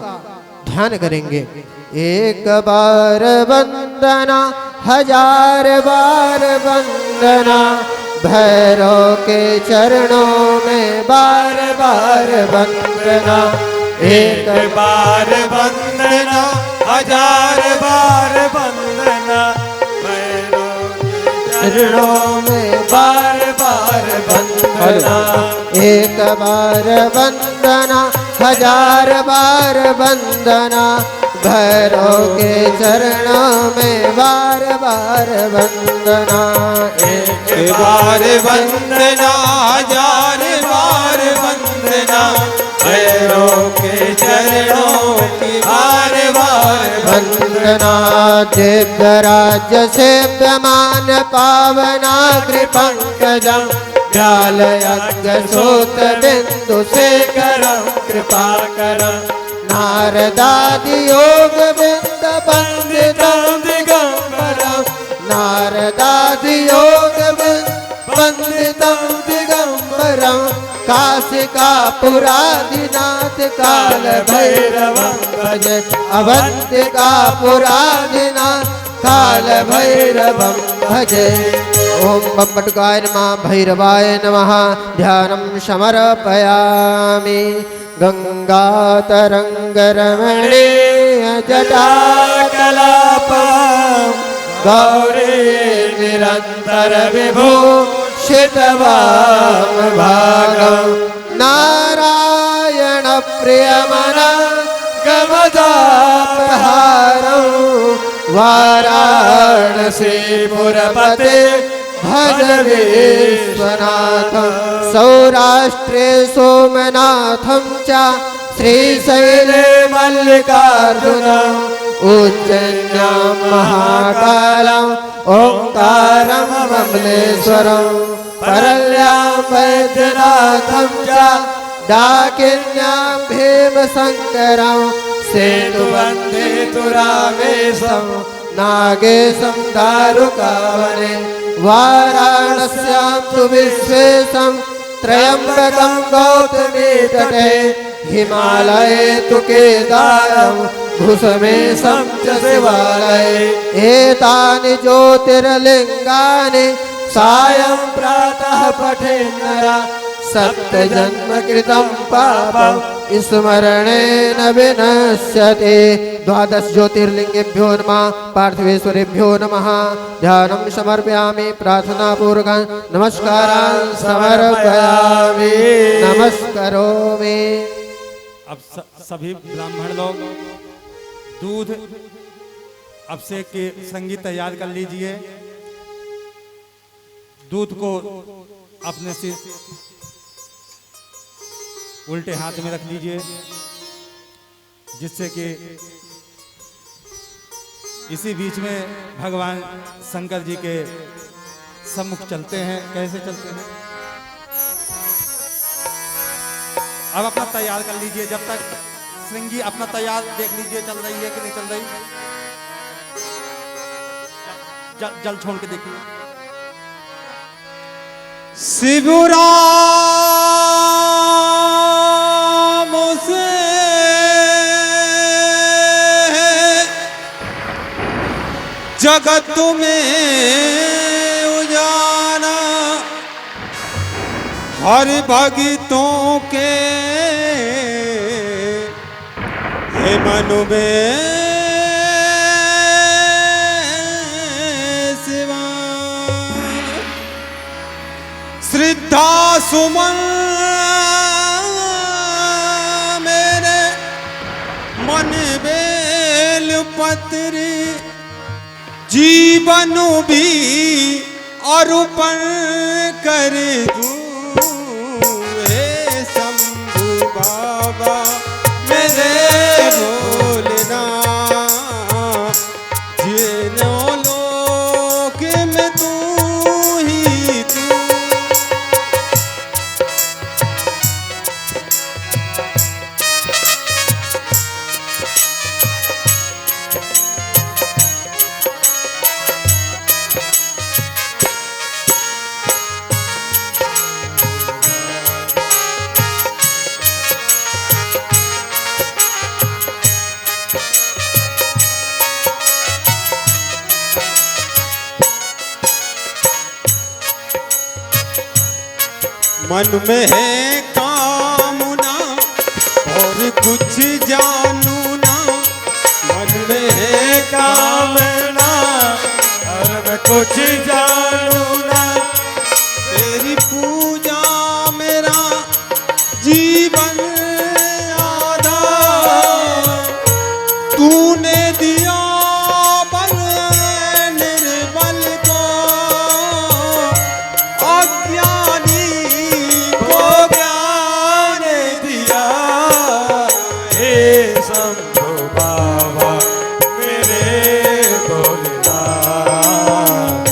ध्यान करेंगे। एक बार वंदना हजार बार वंदना भैरव के चरणों में बार बार वंदना। एक बार वंदना हजार बार वंदना चरणों में बार बार वंदना। एक बार वंदना हजार बार वंदना भैरव के चरणों में बार बार वंदना। एक बार वंदना हजार बार वंदना भैरव के चरणों की बार बार वंदना। दिव्य राज्य सेव्यमान पावना कृपंकजं जाल यज्ञ सूत बिंदु शेखरं कृपा करं। नारदादि योग बिंद वंदितं दिगंबरं नारदादि योग वंदितं दिगंबरं काशिका पुरादिनाथ काल भैरवं भजे। अवंतिका पुरादिनाथ काल भैरवं भजे। ओम बम बटुकाय नमः भैरवाय नमः। ध्यानं समर्पयामि। गंगा तरंग रमणीय जटाकलापं गौरी निरंतर विभूषित वामभागं नारायण प्रियमना गमदापहारं वाराणसीपुरपते भज विश्वनाथं। सौराष्ट्रे सोमनाथं च श्रीशैले मल्लिकार्जुनं उज्जैन्यां महाकालं ओंकारं ममलेश्वरं। परल्यां वैद्यनाथं च डाकिन्यां भीमशंकरं सेतुबन्धे रामेशं नागेशं दारुकावने। वाराणस्यां तु विश्वेशं त्र्यंबकं गौतमी तटे हिमालये तु केदारं भूषमेशं च शिवालये। एतानि ज्योतिर्लिङ्गानि सायं प्रातः पठेन्नरः सप्तजन्म कृतं पापं स्मरणेन विनश्यते। द्वादश ज्योतिर्लिंगेभ्यो नमः। पार्थिवेश्वरेभ्यो नमः। ध्यानं समर्पयामि। प्रार्थना पूर्वकं नमस्कारान् समर्पयामि। नमस्करोमि। अब सभी ब्राह्मण लोग दूध अभिषेक की संगीत तैयार कर लीजिए। दूध को अपने सिर उल्टे हाथ में रख लीजिए, जिससे कि इसी बीच में भगवान शंकर जी के सम्मुख चलते हैं। कैसे चलते हैं? अब अपना तैयार कर लीजिए। जब तक श्रृंगी अपना तैयार देख लीजिए, चल रही है कि नहीं चल रही। जल छोड़ के देखिए। शिवराम से जगत में उजाला हर भक्तों के हे मन में श्रद्धा सुमन मेरे मन बेल पत्र जीवन भी अर्पण कर दूं। हे शंभु बाबा मेरे भोलेनाथ, जिनो लोक में तू ही तू। मन में है कामना और कुछ जानू ना, मन में है कामना और मैं कुछ जानू ना। तेरी पूजा मेरा जीवन आधार, तूने दिया बल निर्बल को, अज्ञानी शंभु बाबा मेरे भोलेनाथ,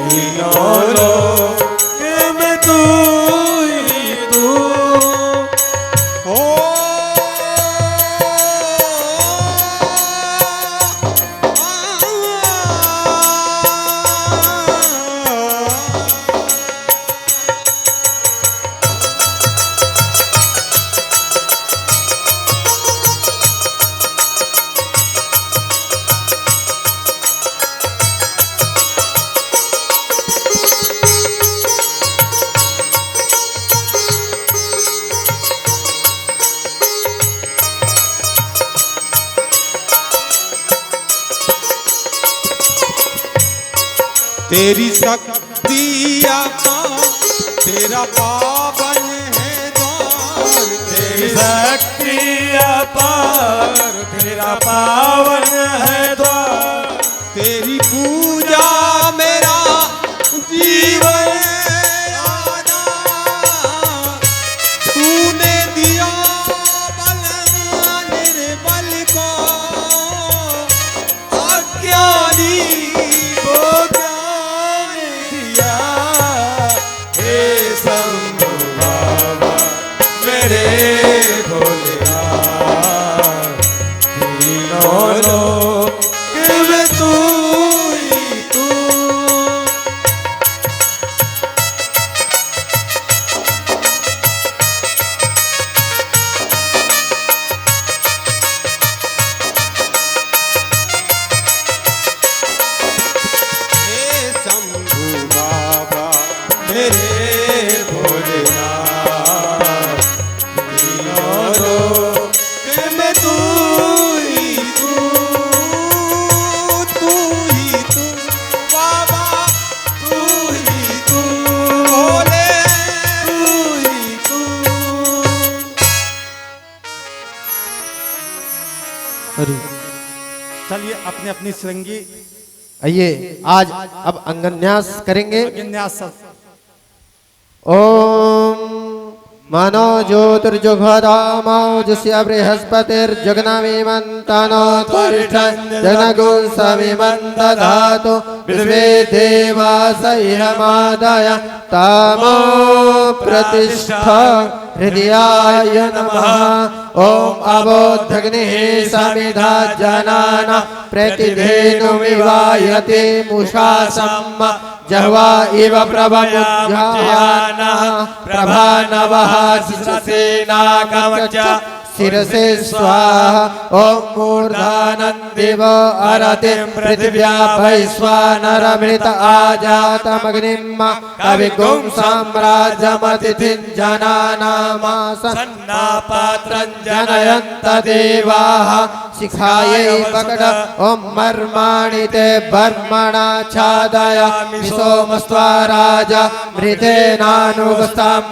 तीनों लोक में तू ही तू। हो तेरी शक्ति आपा तेरा पावन है द्वार, तेरी शक्ति अपार तेरा पावन है द्वार, तेरी पूजा मेरा जीवन आधार, तूने दिया बल निर्बल को, अज्ञानी को ज्ञान दिया। हे शंभु बाबा मेरे भोलेनाथ, तीनों लोक में तू ही तू। हे शंभु बाबा मेरे भोलेनाथ, तीनों लोक में तू ही तू। तू ही तू बाबा, तू ही तू भोले तू ही तू। चलिए अपने अपनी श्रृंगी आइए आज अब अंगन्यास करेंगे। विन्यास ओम मनो ज्योतिर्जुघदामोजस्य बृहस्पतिर्जगनमिमन्तानो त्वरिष्ठं जगनगुंसमिमन्तधातु विश्वे देवासह्यमादाय तामो प्रतिष्ठा हृदयाय नमः। ओम अबोधग्निः समिधा जनाना प्रतिधेनुमिवायते मुषासम् जह्वा इव प्रभमुद्यानः प्रभानवः सिसेनागमच शिरसे स्वाहा ओम मूर्धानन्दिव अरतिं पृथिव्या वैश्वानरमृत आजातमग्निं कविगुं साम्राज्यमतिथिं जनानामासन् सन्नापात्रं जनयन्त देवाः शिखायै पकड ओम मर्माणि ते बर्मणा छादयामि सोमस्त्वा राजा मृतेनानुगस्ताम्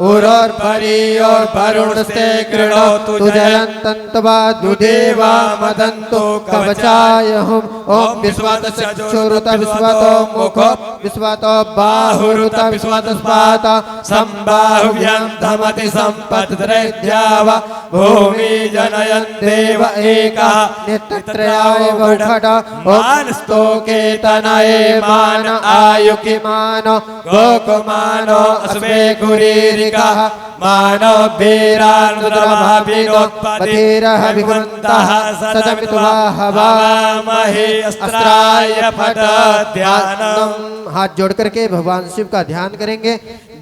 उरोर्परियोर्वरुणस्ते कृणोतु जयन्तन्त्वा दुदेवा मदन्तो कवचाय हुम् ओम विश्वत चक्षुरुत विश्वतो मुखो विश्वतो बाहुरुत विश्वत स्पात सम्बाहुव्यं धमति सम्पद्रेद्याव भूमि जनयन् देव एकः नेत्रत्रयाय बहुखड मानस्तोके तनये मान आयुकिमान गोकुमानो अस्मे गुरीरिकः मानो वीरानुद्रभाविनोत्पतिरः विकुन्तः सदमित्वा हवामहे अस्त्राय फटध्यानम्। हाथ जोड़ करके भगवान शिव का ध्यान करेंगे।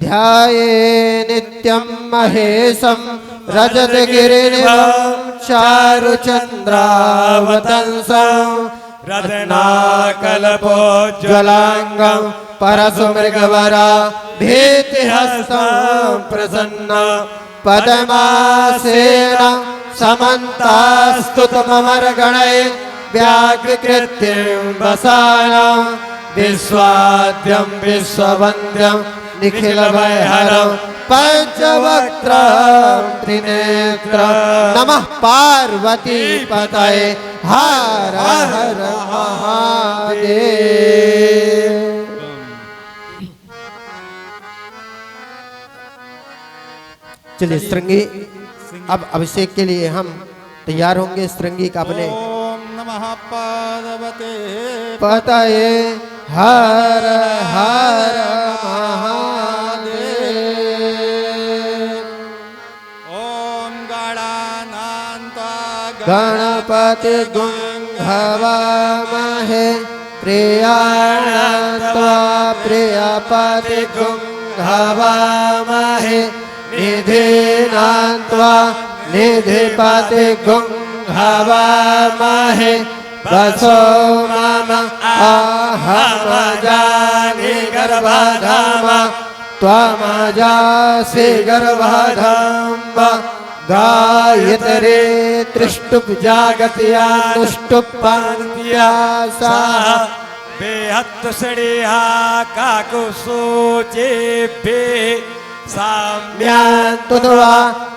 ध्याये नित्यं महेशं रजत गिरिनिभं चारुचन्द्रावतंसं रत्नाकल्पोज्ज्वलाङ्गं परशुमृगवरा भीतिहस्तं प्रसन्न पद्मासेन समन्तास्तुतममरगणैः व्याघ्रकृत्यं वसानं विश्वाद्यं विश्ववन्द्यं निखिलभयहरं पंचवक्त्रं त्रिनेत्रं नमः पार्वती पतये हर हर महादेव। चलिए श्रृंगी, अब अभिषेक के लिए हम तैयार होंगे। श्रृंगी का अपने ओम नमः पार्वते पतये हर हर महादेव। ओम गणानान्त्वा गणपति गुं हवामहे प्रियाणत्वा प्रियपति गुं हवामहे निधिनान्त्वा निधिपति गुं हवामहे वसो मम अहमजानि गर्भधाम त्वमजासि गर्भधाम गायत्रे त्रिष्टुप जागत्या नुष्टुप पंक्त्या सह बेहत्तु श्रेया काकुसूचिभि म्यान्तुद्वा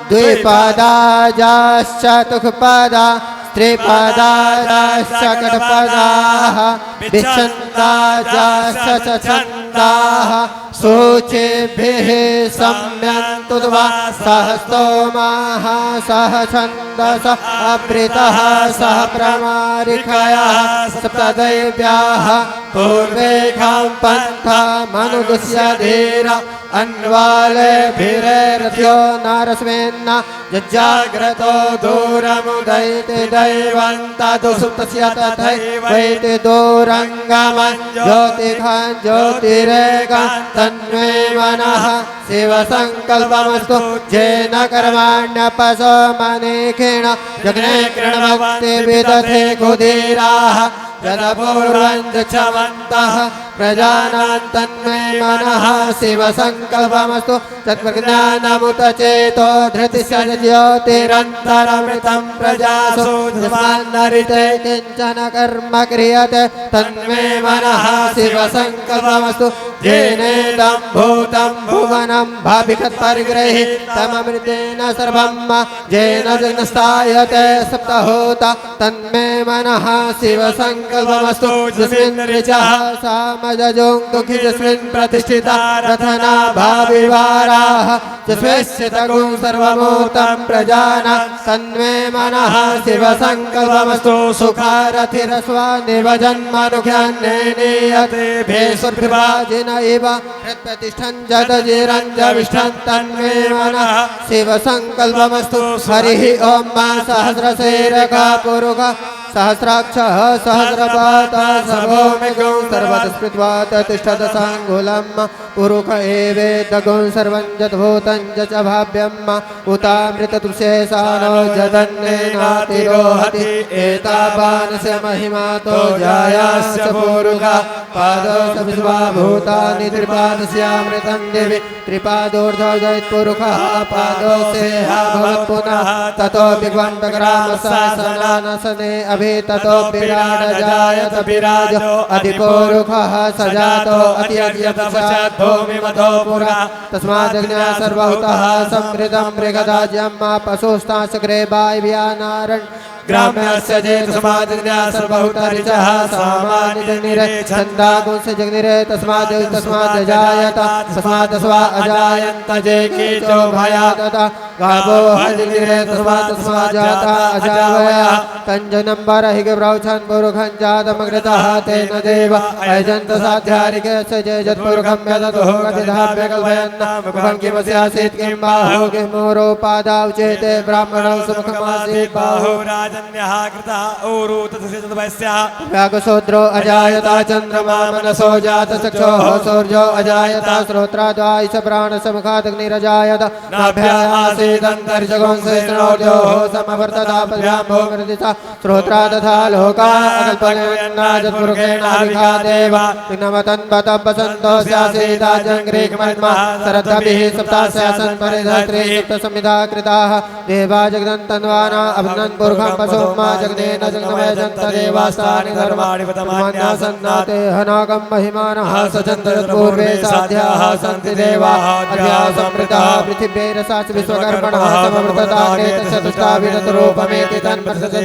द्विपदाजाश्च तुक्पदा त्रिपदाजाश्च कटपदाः विच्छन्दाजाश्च च छन्दाः सूचिभिः सम्यन्तुद्वा सहस्तोमाः सह छन्दस अवृतः सह प्रमारिकयाः सप्तदैव्याः पूर्वेखां पन्थामनुदुष्य धीरा अन्वालेभिरेरथ्यो नारस्मेन्न यज्जाग्रतो दूरमुदयति दैवन्तादु सुप्तस्य तथैवैति दूरङ्गमं ज्योतिघं ज्योतिरेकं तन्मे मनः शिवसङ्कल्पमस्तु येन कर्माण्यपसो मनेखेण जग्ने कृणभक्ति विदधे कुधीराः यदपूर्वं दक्षवन्तः प्रजानां तन्मे मनः शिवसङ्कल्पमस्तु तत्त्वज्ञानमुत चेतो धृतिस्य ज्योतिरन्तरमृतं प्रजासु यस्मान्नरिते किञ्चन कर्म क्रियते तन्मे मनः शिवसङ्कल्पमस्तु येनेदं भूतं भुवनं भाविकत्परिगृहीतममृतेन सर्वं येन जन्स्थायते सप्तहोता तन्मे मनः शिवसङ्कल्पमस्तु यस्मिन् ऋचः सामजजों दुःखि यस्मिन् प्रतिष्ठिता रथना भाविवाराः यस्मिश्चितगुं सर्वमूर्तं प्रजाना तन्मे मनः शिवसङ्कल्पमस्तु सुखारथिरस्वानिव जन्मनुघ्यान्नेनीयते भेषुर्भिभाजिन इव हृत्प्रतिष्ठं जदजिरञ्जविष्ठं तन्मे मनः शिवसङ्कल्पमस्तु हरिः ॐ मा सहस्रशीर्षः पुरुषः सहस्राक्षः सहस्रपातः सर्वोमिगुं सर्वतस्पृत्वा तिष्ठदशाङ्गुलम् पुरुष एवेदगुं सर्वं यद्भूतं च भाव्यम् उतामृततुषेशानो जदन्नेनातिरोहति एतावानस्य महिमातो जायास्य पुरुषः पादौ विश्वा भूतानि त्रिपादस्यामृतं देवि त्रिपादोर्ध्वपुरुषः पादौ सेह भवत् पुनः ततो विग्वण्डग्रामशासनानसने अभि ततो विराड जायत विराजो अधिपुरुषः सजातो अत्यज्ञपश्चात् भूमिमतो पुरा तस्मादग्न्या सर्वहुतः समृद्धं मृगदाज्यं पशुस्तांसग्रे वायव्यानारण्य ग्राम्यस्य जेतस्मादग्न्या सर्वहुतरिचः सामान्यजग्निरे छन्दागुंस जग्निरे तस्माद् जायत तस्मात् स्वा अजायन्त जे कीचो भयातता गावो हजग्निरे तस्मात् जाता अजावया तञ्जनं बरहिगव्रौछन् पुरुखं जातमग्रतः तेन देव अयजन्त साध्यारिकस्य जे जत्पुरुखं यदतो गतिधाव्यकल्पयन् मुखं किमस्यासीत् किं बाहो किमोरोपादाव चेते ब्राह्मणं सुमुखमासीत् बाहो राजन्यः कृतः औरुतस्य तद्वस्यः व्याघ्रशूद्रो अजायता चन्द्रमा मनसो जातचक्षुः सौर्यो अजायता श्रोत्राद्वायस प्राणसमुखादग्निरजायत नाभ्यासीदन्तर्जगोंसेष्णोर्योः समवर्तता पद्भ्यां भूमिर्दिशा श्रोत्रा तथा लोकाः अकल्पयन्नाजत्पुरुषेणाभिघादेव विघ्नमतन्वतपसन्तो स्यासीदाजङ्ग्रीक्मर्मा सरद्धभिः सप्तास्यासन् परिधत्रे सप्तसंविधा कृताः देवा जगदन्तन्वाना अभिनन् पुरुषं पशुमा जगदेन जगन्मयजन्तदेवास्तानि धर्माणि पतमान्यासन्नाते हनाकं महिमानः सचन्तपूर्वे साध्याः सन्ति देवाः अद्या समृताः पृथिव्यैरसाच विश्वकर्मणः समवृतताग्रे चतुष्टाभिरतरूपमेति तन्मर्सते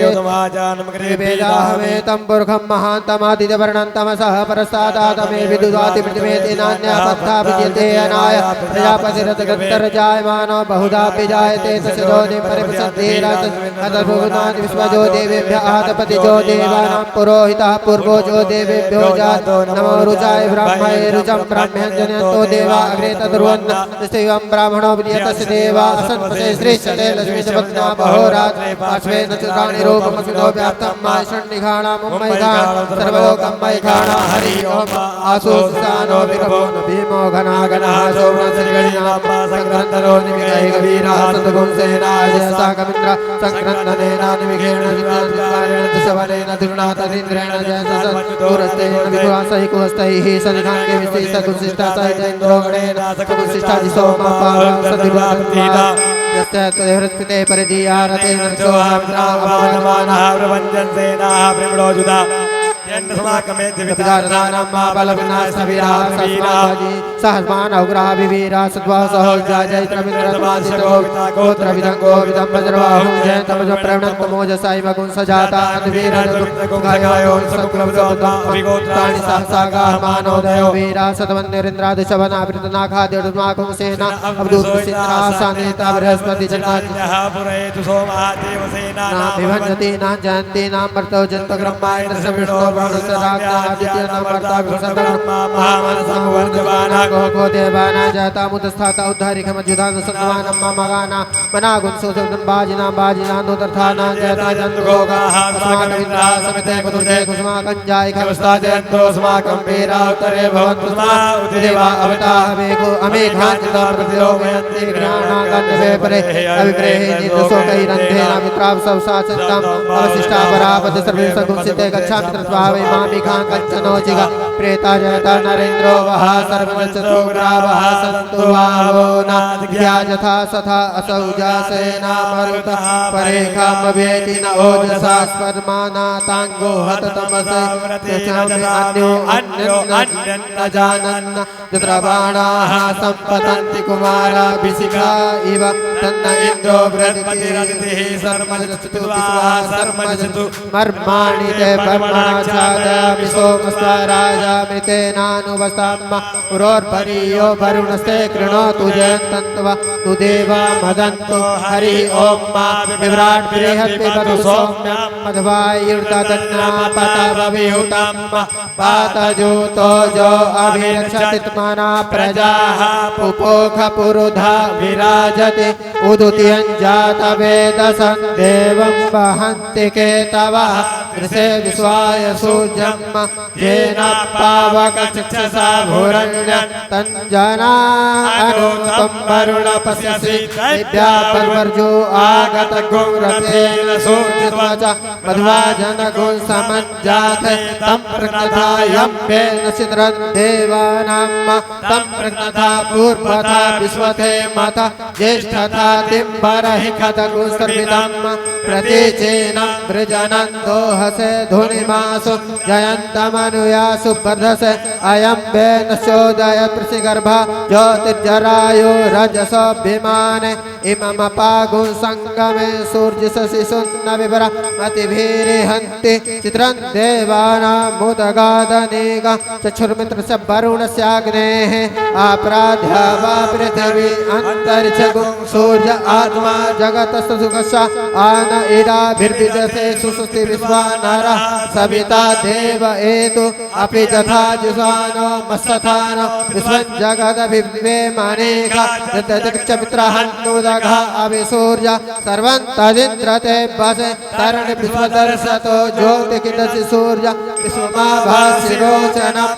वेदाहमेतं पुरुषं महान्तमादित्यवर्णं तमसः परस्तादातमे विदुदाति पृथिवेति नान्यः पथा विद्यते अनाय प्रजापतिरतगन्तर्जायमानो बहुधापि जायते तस्य दोनिं परिप्रसन्धिरतर्भुवनानि विश्वजो देवेभ्यः आतपतिजो देवानां पुरोहितः पूर्वो जो देवेभ्यो जातो नमो रुचाय ब्राह्मणे रुचं ब्राह्म्यञ्जनयन्तो देवा अग्रे तद्रुवन् तस्यैवं ब्राह्मणो विनियतस्य देवा असन्पते श्रीश्चते लक्ष्मीशपत्ना बहोरात्रे पार्श्वेन चतुर्णानि रूपमसिनो व्याप्तं मायषण्णिघाणा मुम्मैघाण सर्वलोकं मैघाणा हरि ओम् आसुसानो विकवो न भीमो घनागणः शोभनसरिगणिनापा सङ्क्रन्दनो निमिगैकवीरः सतगुंसेनाय साकमिन्द्र सङ्क्रन्दनेनानिमिघेण जितादिकारेण दशवनेन दुर्नाथरीन्द्रेण जयसदूरस्तेन विकुहासहिकुहस्तैः सदिघाङ्गे विशिष्टकुशिष्टासहितेन्द्रोगणेन सकुशिष्टादिसोमापावं सदिवार्तिता यस्य त्वहृत्पिते परिदीयारतेन चोहामित्रावमानः प्रपञ्चन्सेनाः प्रेमणोजुता सहस्मानौग्रहविवीरा सद्वा सहोजा जैत्रमिन्द्रमासितोविदङ्गो विदं वज्रबाहुं जयन्तमजप्रणन्तमोजसायमगुंसजाता अद्वीरगायोन्सकुलवृतानि सहसागाहमानोदयो वीरा सतवन्निरिन्द्रादिशवनावृतनाखाद्यर्माकुं सेना अवधूतसिन्द्रासानेता बृहस्पति जन्माद्यः पुरयतु सोमः देवसेना विभञ्जति नां जयन्ति नां मर्तौ जन्तग्रह्मायन्द्रस्य विष्णो आदित्य नमर्ता विसर्गमा महामनसमवर्धमाना गो देवाना जाता मुतस्थाता उद्धारिकमजुदान संवानं ममगाना मनागुंसोदन बाजिना नोदर्थाना जाता जन्तुगोगाः अस्माकमिन्द्रा समिते कुतुजे कुसुमा कंजाय खवस्ता जयन्तो अस्माकं वीरा उत्तरे भवन्तु स्मा देवा अवताः मेघो अमेघान्तिता प्रतिलोमयन्ति ज्ञाना गन्धवे परे अविप्रेहे निदसोकैरन्धेन मित्राव सवसाचन्तं अवशिष्टा परापति सर्वे सगुंसिते गच्छामि तत्त्वावै मामिकां कञ्चनोचिगा प्रेता जयता नरेन्द्रो वः सर्वचतुर्ग्रावः सन्तु वावो नाद्या यथा सथा असौ जासेना मरुत परेखामवेति न ओजसा स्पर्मानाताङ्गो हततमसे अन्यो न जानन् यत्र बाणाः सम्पतन्ति कुमाराभिषिका इव तन्न इन्द्रो बृहद्पतिरतिः सर्मजतु सर्मजतु मर्माणि ते ब्रह्मणाचार्यामि सोमस्त्वा राजामृतेनानुवस्ताम्म पुरोर्परीयो वरुणस्ते कृणोतु जयन्तन्त्वा तु देवा मदन्तु हरिः ॐ मा विभ्राट् बृहत्पिबतु सौम्यं मध्वायुर्दधन्नापतवविहुतं पातजूतो जो अभिरक्षतित्मना प्रजाः पुपोख पुरुधा विराजति उदुत्यञ्जातवेदसं देवं वहन्ति केतवः दृशे विश्वाय सूर्यम् येन पावकचक्षसा भूरण्य तञ्जना अनुतं वरुण पश्यसि विद्या पर्वर्जो आगत गुरथेन सूर्यध्वज मध्वाजन गुण समञ्जात तं प्रज्ञायं वेन चित्रं देवानां तं प्रज्ञा पूर्वथा विश्वते मत ज्येष्ठथा दिम्बरहि खदगुसर्विदं प्रतीचेनं वृजनन्दोहसे धुनिमासु जयन्तमनुयासु वर्धसे अयं वेनश्चोदय पृथिगर्भ ज्योतिर्जरायो रजसोऽभिमाने इममपागुं सङ्गमे सूर्यशशि सुन्न विभर मतिभिरिहन्ति चित्रं देवानामुदगादनेग चक्षुर्मित्रस्य वरुणस्याग्नेः आपराध्या वा पृथिवी अन्तरिक्षगुं सूर्य आत्मा जगतस्तुकस्य आन इडाभिर्विदते सुसुस्ति विश्वानरः सविता देव एतु अपि तथा जुषानो मत्सथानो विश्वं जगदभिवेमानेक यद्यच्च मित्रहन्नुदघ अभि सूर्य सर्वं तदिन्द्रते वसे तरणि विश्वदर्शतो ज्योतिकिदसि सूर्य विश्वमाभासिरोचनं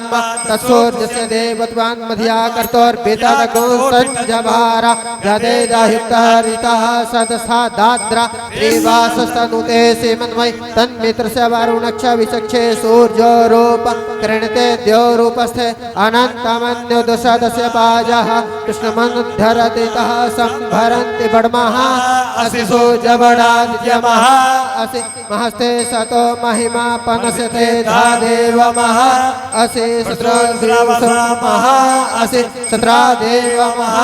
तत्सूर्यस्य देवत्वान् मध्या कर्तोर्भितदगुंसञ्जभार जदेदहितहरितः सदसा दाद्रा त्रिवासस्तनुते सीमन्वै तन्मित्रस्य वरुणक्ष विचक्षे सूर्यो रूप कृणते द्योरूपस्थे अनन्तमन्युदशदस्य पाजः कृष्णमनुद्धरतितः संभरन्ति बड्मः असि सूर्यबडादित्यमः असि महस्ते सतो महिमा पनसते धादेवमः असि सत्रद्रुवसमः असि सत्रादेवमः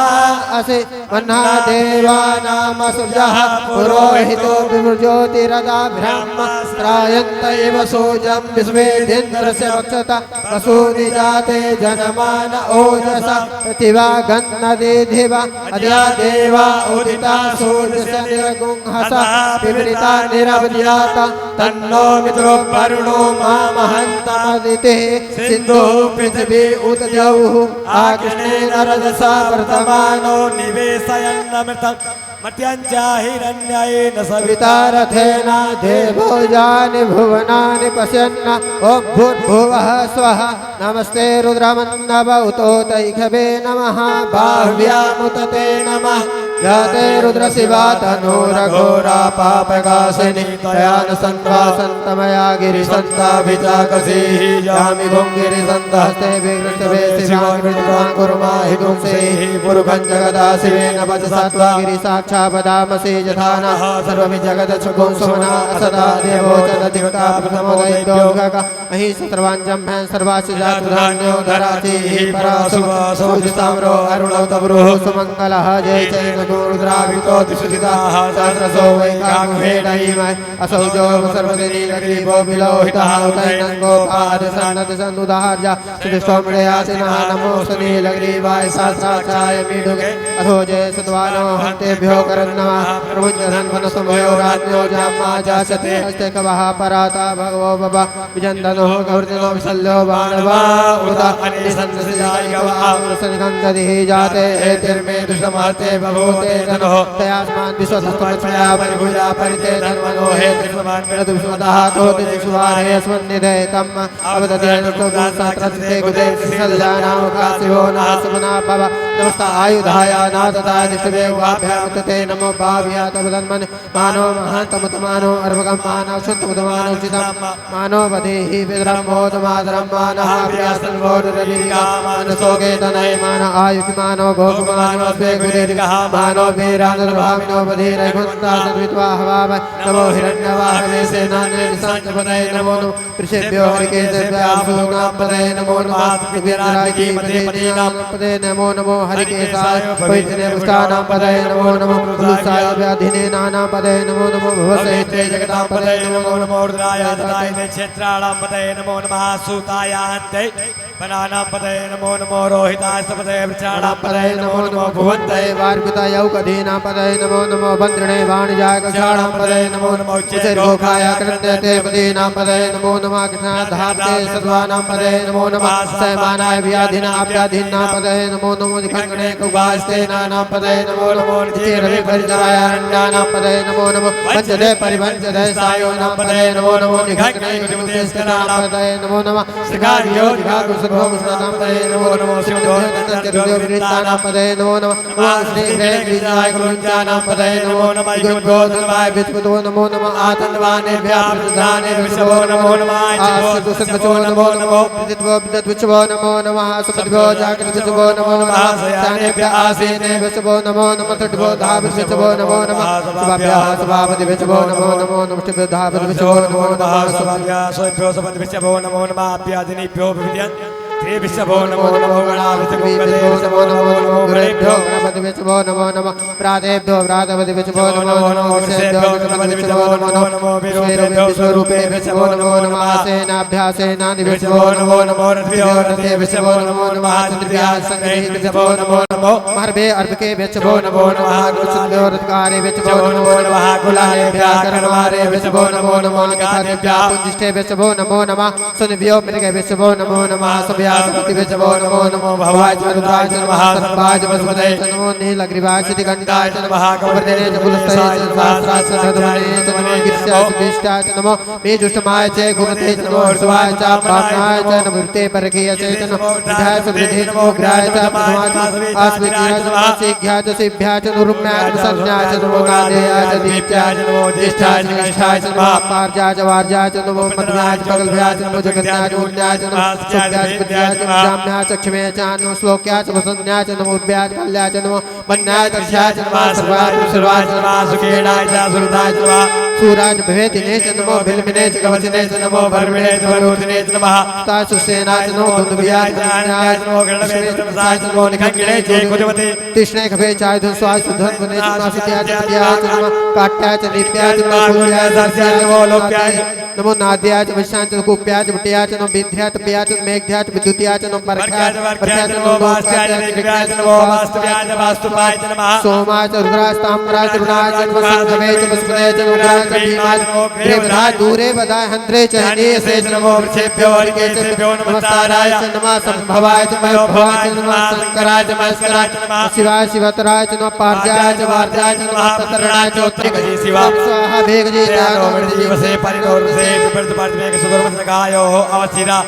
असि मन्नादेवानां सूर्यः पुरोहितो विवृज्योतिरदा ब्रह्म त्रायन्त इव सूर्यं विश्वेन्द्रस्य वक्षता वसूनि जाते जनमान ओजसा पृथिवा गन्नदीधिवा अद्या देवा उदिता सूर्यस्य निरगुंहसा विवृता निरवध्याता तन्नो मित्रो वरुणो मामहन्तमदितिः सिन्धुः पृथिवी उत द्यौः आकृष्णेन रजसा वर्तमानो निवेशयन्नमृतं मर्त्याञ्चाहिरण्यायेन सविता रथेन देवो यानि भुवनानि पश्यन् ॐ भूर्भुवः स्वः नमस्ते रुद्रमन्नव उतोतैखवे नमः बाह्व्यामुतते नमः याते रुद्रशिवा तनूरघोरा पापकाशिनी तयान सन्त्वासन्तमया गिरिसन्ताभिचाकसीः यामि भुङ्गिरिसन्तहस्ते विकृष्टवे शिवान् कुर्माहि पुंसेः पुरुखं जगदा शिवेन वचसा त्वा गिरिसाक्षापदामसि यथा नः सर्वमि जगदच्छुगुं सुमना सदा देवो च दधिवता प्रथमोदयित्योऽघक महि सर्वाञ्जम्भं सर्वास्य जातुधान्यो धराचिः परासु सूर्यताम्रो अरुणौ तवरुः सुमङ्गलः जय चैन रुद्रावितो दिशुदिताः सहस्रसो वैकाङ्गेणैमय असौ जो सर्वदिनीलग्रीवो विलोहितः उतैनङ्गो पादसन्नतिसन्नुदार्य सुदिष्टोमृयासिनः नमो सुनीलग्रीवाय सहस्राचाय मीढुगे अथो जय सद्वानो हन्तेभ्यो करन्नमः प्रमुञ्जधन्वनसुभयो राज्ञो जामा जासते हस्ते कवः पराता भगवो बब विजन्दनो गौर्जनो विशल्यो बाणवा उदा अनिसन्दसिजाय कवः सनिगन्धदिः जाते एतिर्मे दुष्टमहते बभूते धनो तयास्मान् विश्वधस्तमच्छया परिभुजा परिते धन्वनो हे त्रिष्वमान् मिलतु विश्वतः तोति जिष्वारे अस्मन्निधे तम् अवदते अनुष्टोगुंसात्रस्ते गुदे शिशल्यानामुखासिवो नः सुमना भव नमस्ता आयुधाय नाथताय दिष्टवेवाभ्यामुतते नमो भाव्या तवदन्मन् मानो महान्तमुतमानो अर्वगं मानव शुन्तमुतमानो चितं मानो वधेहि विद्रम्भोतमादरं मानः व्यासन्वोरुरलिका मानसोगे तनय मान आयुकिमानो भोगमानो स्वे गुरेरिकः मानो वीरानुर्भाविनो बधिरैकुन्ता सद्वित्वा हवाव नमो हिरण्यवाहवे सेनाने निशान्तपदये नमो नो पृषेभ्यो हरिकेशेभ्यां नमो नमः विद्रागी पदे पदे नमो नमो हरिकेशाय वैद्यने पुष्टानां पदये नमो नमो पुरुषाय व्याधिने नानां पदये नमो नमो भवसहिते जगतां पदये नमो नमो रुद्राय तथाय क्षेत्राणां पदये नमो नमः सूताय हन्ते बनानां पतये नमो नमो रोहिताय पतये वृक्षाणां पतये नमो नमो भुवन्तये वार्पिताय औकधीनां पतये नमो नमो बन्द्रणे वाणिजाय कक्षाणां पतये नमो नमो उच्चैर्घोखाय कृत्यते पदीनां पतये नमो नमः कृष्णाधाप्ते सद्वानां पतये नमो नमः सयमानाय व्याधीनां पतये नमो नमो दिखङ्गणे कुगास्तेनानां पतये नमो नमो निचेरवे परिचराय अरण्यानां पतये नमो नमो पंचदे परिवंचदे सायोनां पतये नमो नमो निखङ्गणे कुजमुदेस्कनानां पतये नमो नमः श्रीकार्यो दिघागुसुभोगुसनां पतये नमो नमो शिवदोहतचर्योविवृत्तानां पतये नमो नमः नमः श्रीग्रेग्रीजाय कुलुञ्चानां पतये नमो नमः युगोधर्माय विष्णुतो नमो नमः आतन्वानेभ्यः प्रदानेभ्यो नमो नमः आशितुसद्वचो नमो नमो विदित्वो नमो नमः सुपद्भ्यो जागृतवो नमो नमः सानेभ्यः आसीनेभ्यो नमो नमः तट्भ्यो धावद्भ्यो नमो नमः सुभाभ्यः सभापतिभ्यो नमो नमो नमः धावद्भ्यो नमो नमः सुभाभ्यः सोभ्यो सपद्भ्यो नमो नमः अभ्यादिनीभ्यो विद्यन् श्रीविष्णवो नमो नमो गणाधिपतिभ्यो नमो नमो गुरेभ्यो गणपतिभ्यो नमो नमः प्रातेभ्यो प्रातपतिभ्यो नमो नमो विषेभ्यो गणपतिभ्यो नमो नमो विश्वरूपेभ्यो नमो नमः सेनाभ्यासेनादिभ्यो नमो नमो रथेभ्यो नमो नमः चन्द्रभ्यः संग्रहीभ्यो नमो नमो महर्भे अर्भकेभ्यो नमो नमः गुरुचन्द्रो रथकारेभ्यो नमो नमः कुलालेभ्यः कर्णवारेभ्यो नमो नमः कथारेभ्यः पुञ्जिष्ठेभ्यो नमो नमः सुनिभ्यो मृगेभ्यो नमो नमः सभ्यासपतिभ्यो नमो नमो भवाय रुद्राय नमः सर्वाय वसुमते नमो नीलग्रीवाय सिद्धिकण्ठाय नमः कवर्धने च पुलस्ते च सहस्राय च धनुमने च नमो गिरिशाय च विष्टाय च नमो मेजुष्टमाय च गुणते च नमो हर्षवाय च ब्राह्मणाय च नमृते परकीय च नमो विधाय च वृद्धे नमो ग्राय च प्रथमाय आस्विक्याय च नमः सिद्ध्याय च सिभ्याय च नुरुम्याय च संज्ञाय च नमो गाधेयाय च दीप्त्याय च नमो ज्येष्ठाय च निष्ठाय च नमः पार्जाय च वार्जाय च नमो मध्याय च पगलभ्याय च नमो जगन्याय च उन्याय च नमः सुभ्याय च जाम्याय च क्षमेय च नमो श्लोक्याय च वसन्याय च नमो उद्भ्याय च कल्याय च नमो वन्याय च क्षयाय च नमः सर्वाय च नमः सुखेणाय च सुरताय च नमः सूराज भवेदिने च नमो बिल्मिने च कवचने च नमो भर्मिणे च भरोधिने च नमः तासुसेनाय च नमो दुन्दुभ्याय च न्याय च नमो गणवे च नमसाय च नमो निखङ्गिने च कुजवते कृष्णे खभे चाय धन स्वाय सुधन्वने च नासित्याय च पद्याय च नमः काट्याय च नीप्याय च नमो कुल्याय च नमो लोक्याय नमो नाद्याय च विशांच च कुप्याय च बुट्याय च नमो विद्याय च प्याय च मेघ्याय च विद्युत्याय च नमो परख्याय च नमो वास्त्याय च निग्रहाय च नमो वास्तव्याय च वास्तुपाय च नमः सोमाय च रुद्राय च ताम्राय च रुणाय च नमो संगमे च वसुमते च उग्राय च भीमाय देवदाय दूरे वदाय हन्त्रे च हनीयसे च नमो वृक्षेभ्यो अर्केभ्यो नमस्काराय च नमः संभवाय च मयोभवाय च नमः शंकराय च महेश्वराय च नमः शिवाय शिवतराय च नमः पार्जाय च वार्जाय च नमः ततरणाय च उत्तरिगजी शिवा स्वाहा भेगजीता जीवसे परिणोर्वसे विपर्तपार्तमेक सुदर्वचनकायो अवसिरा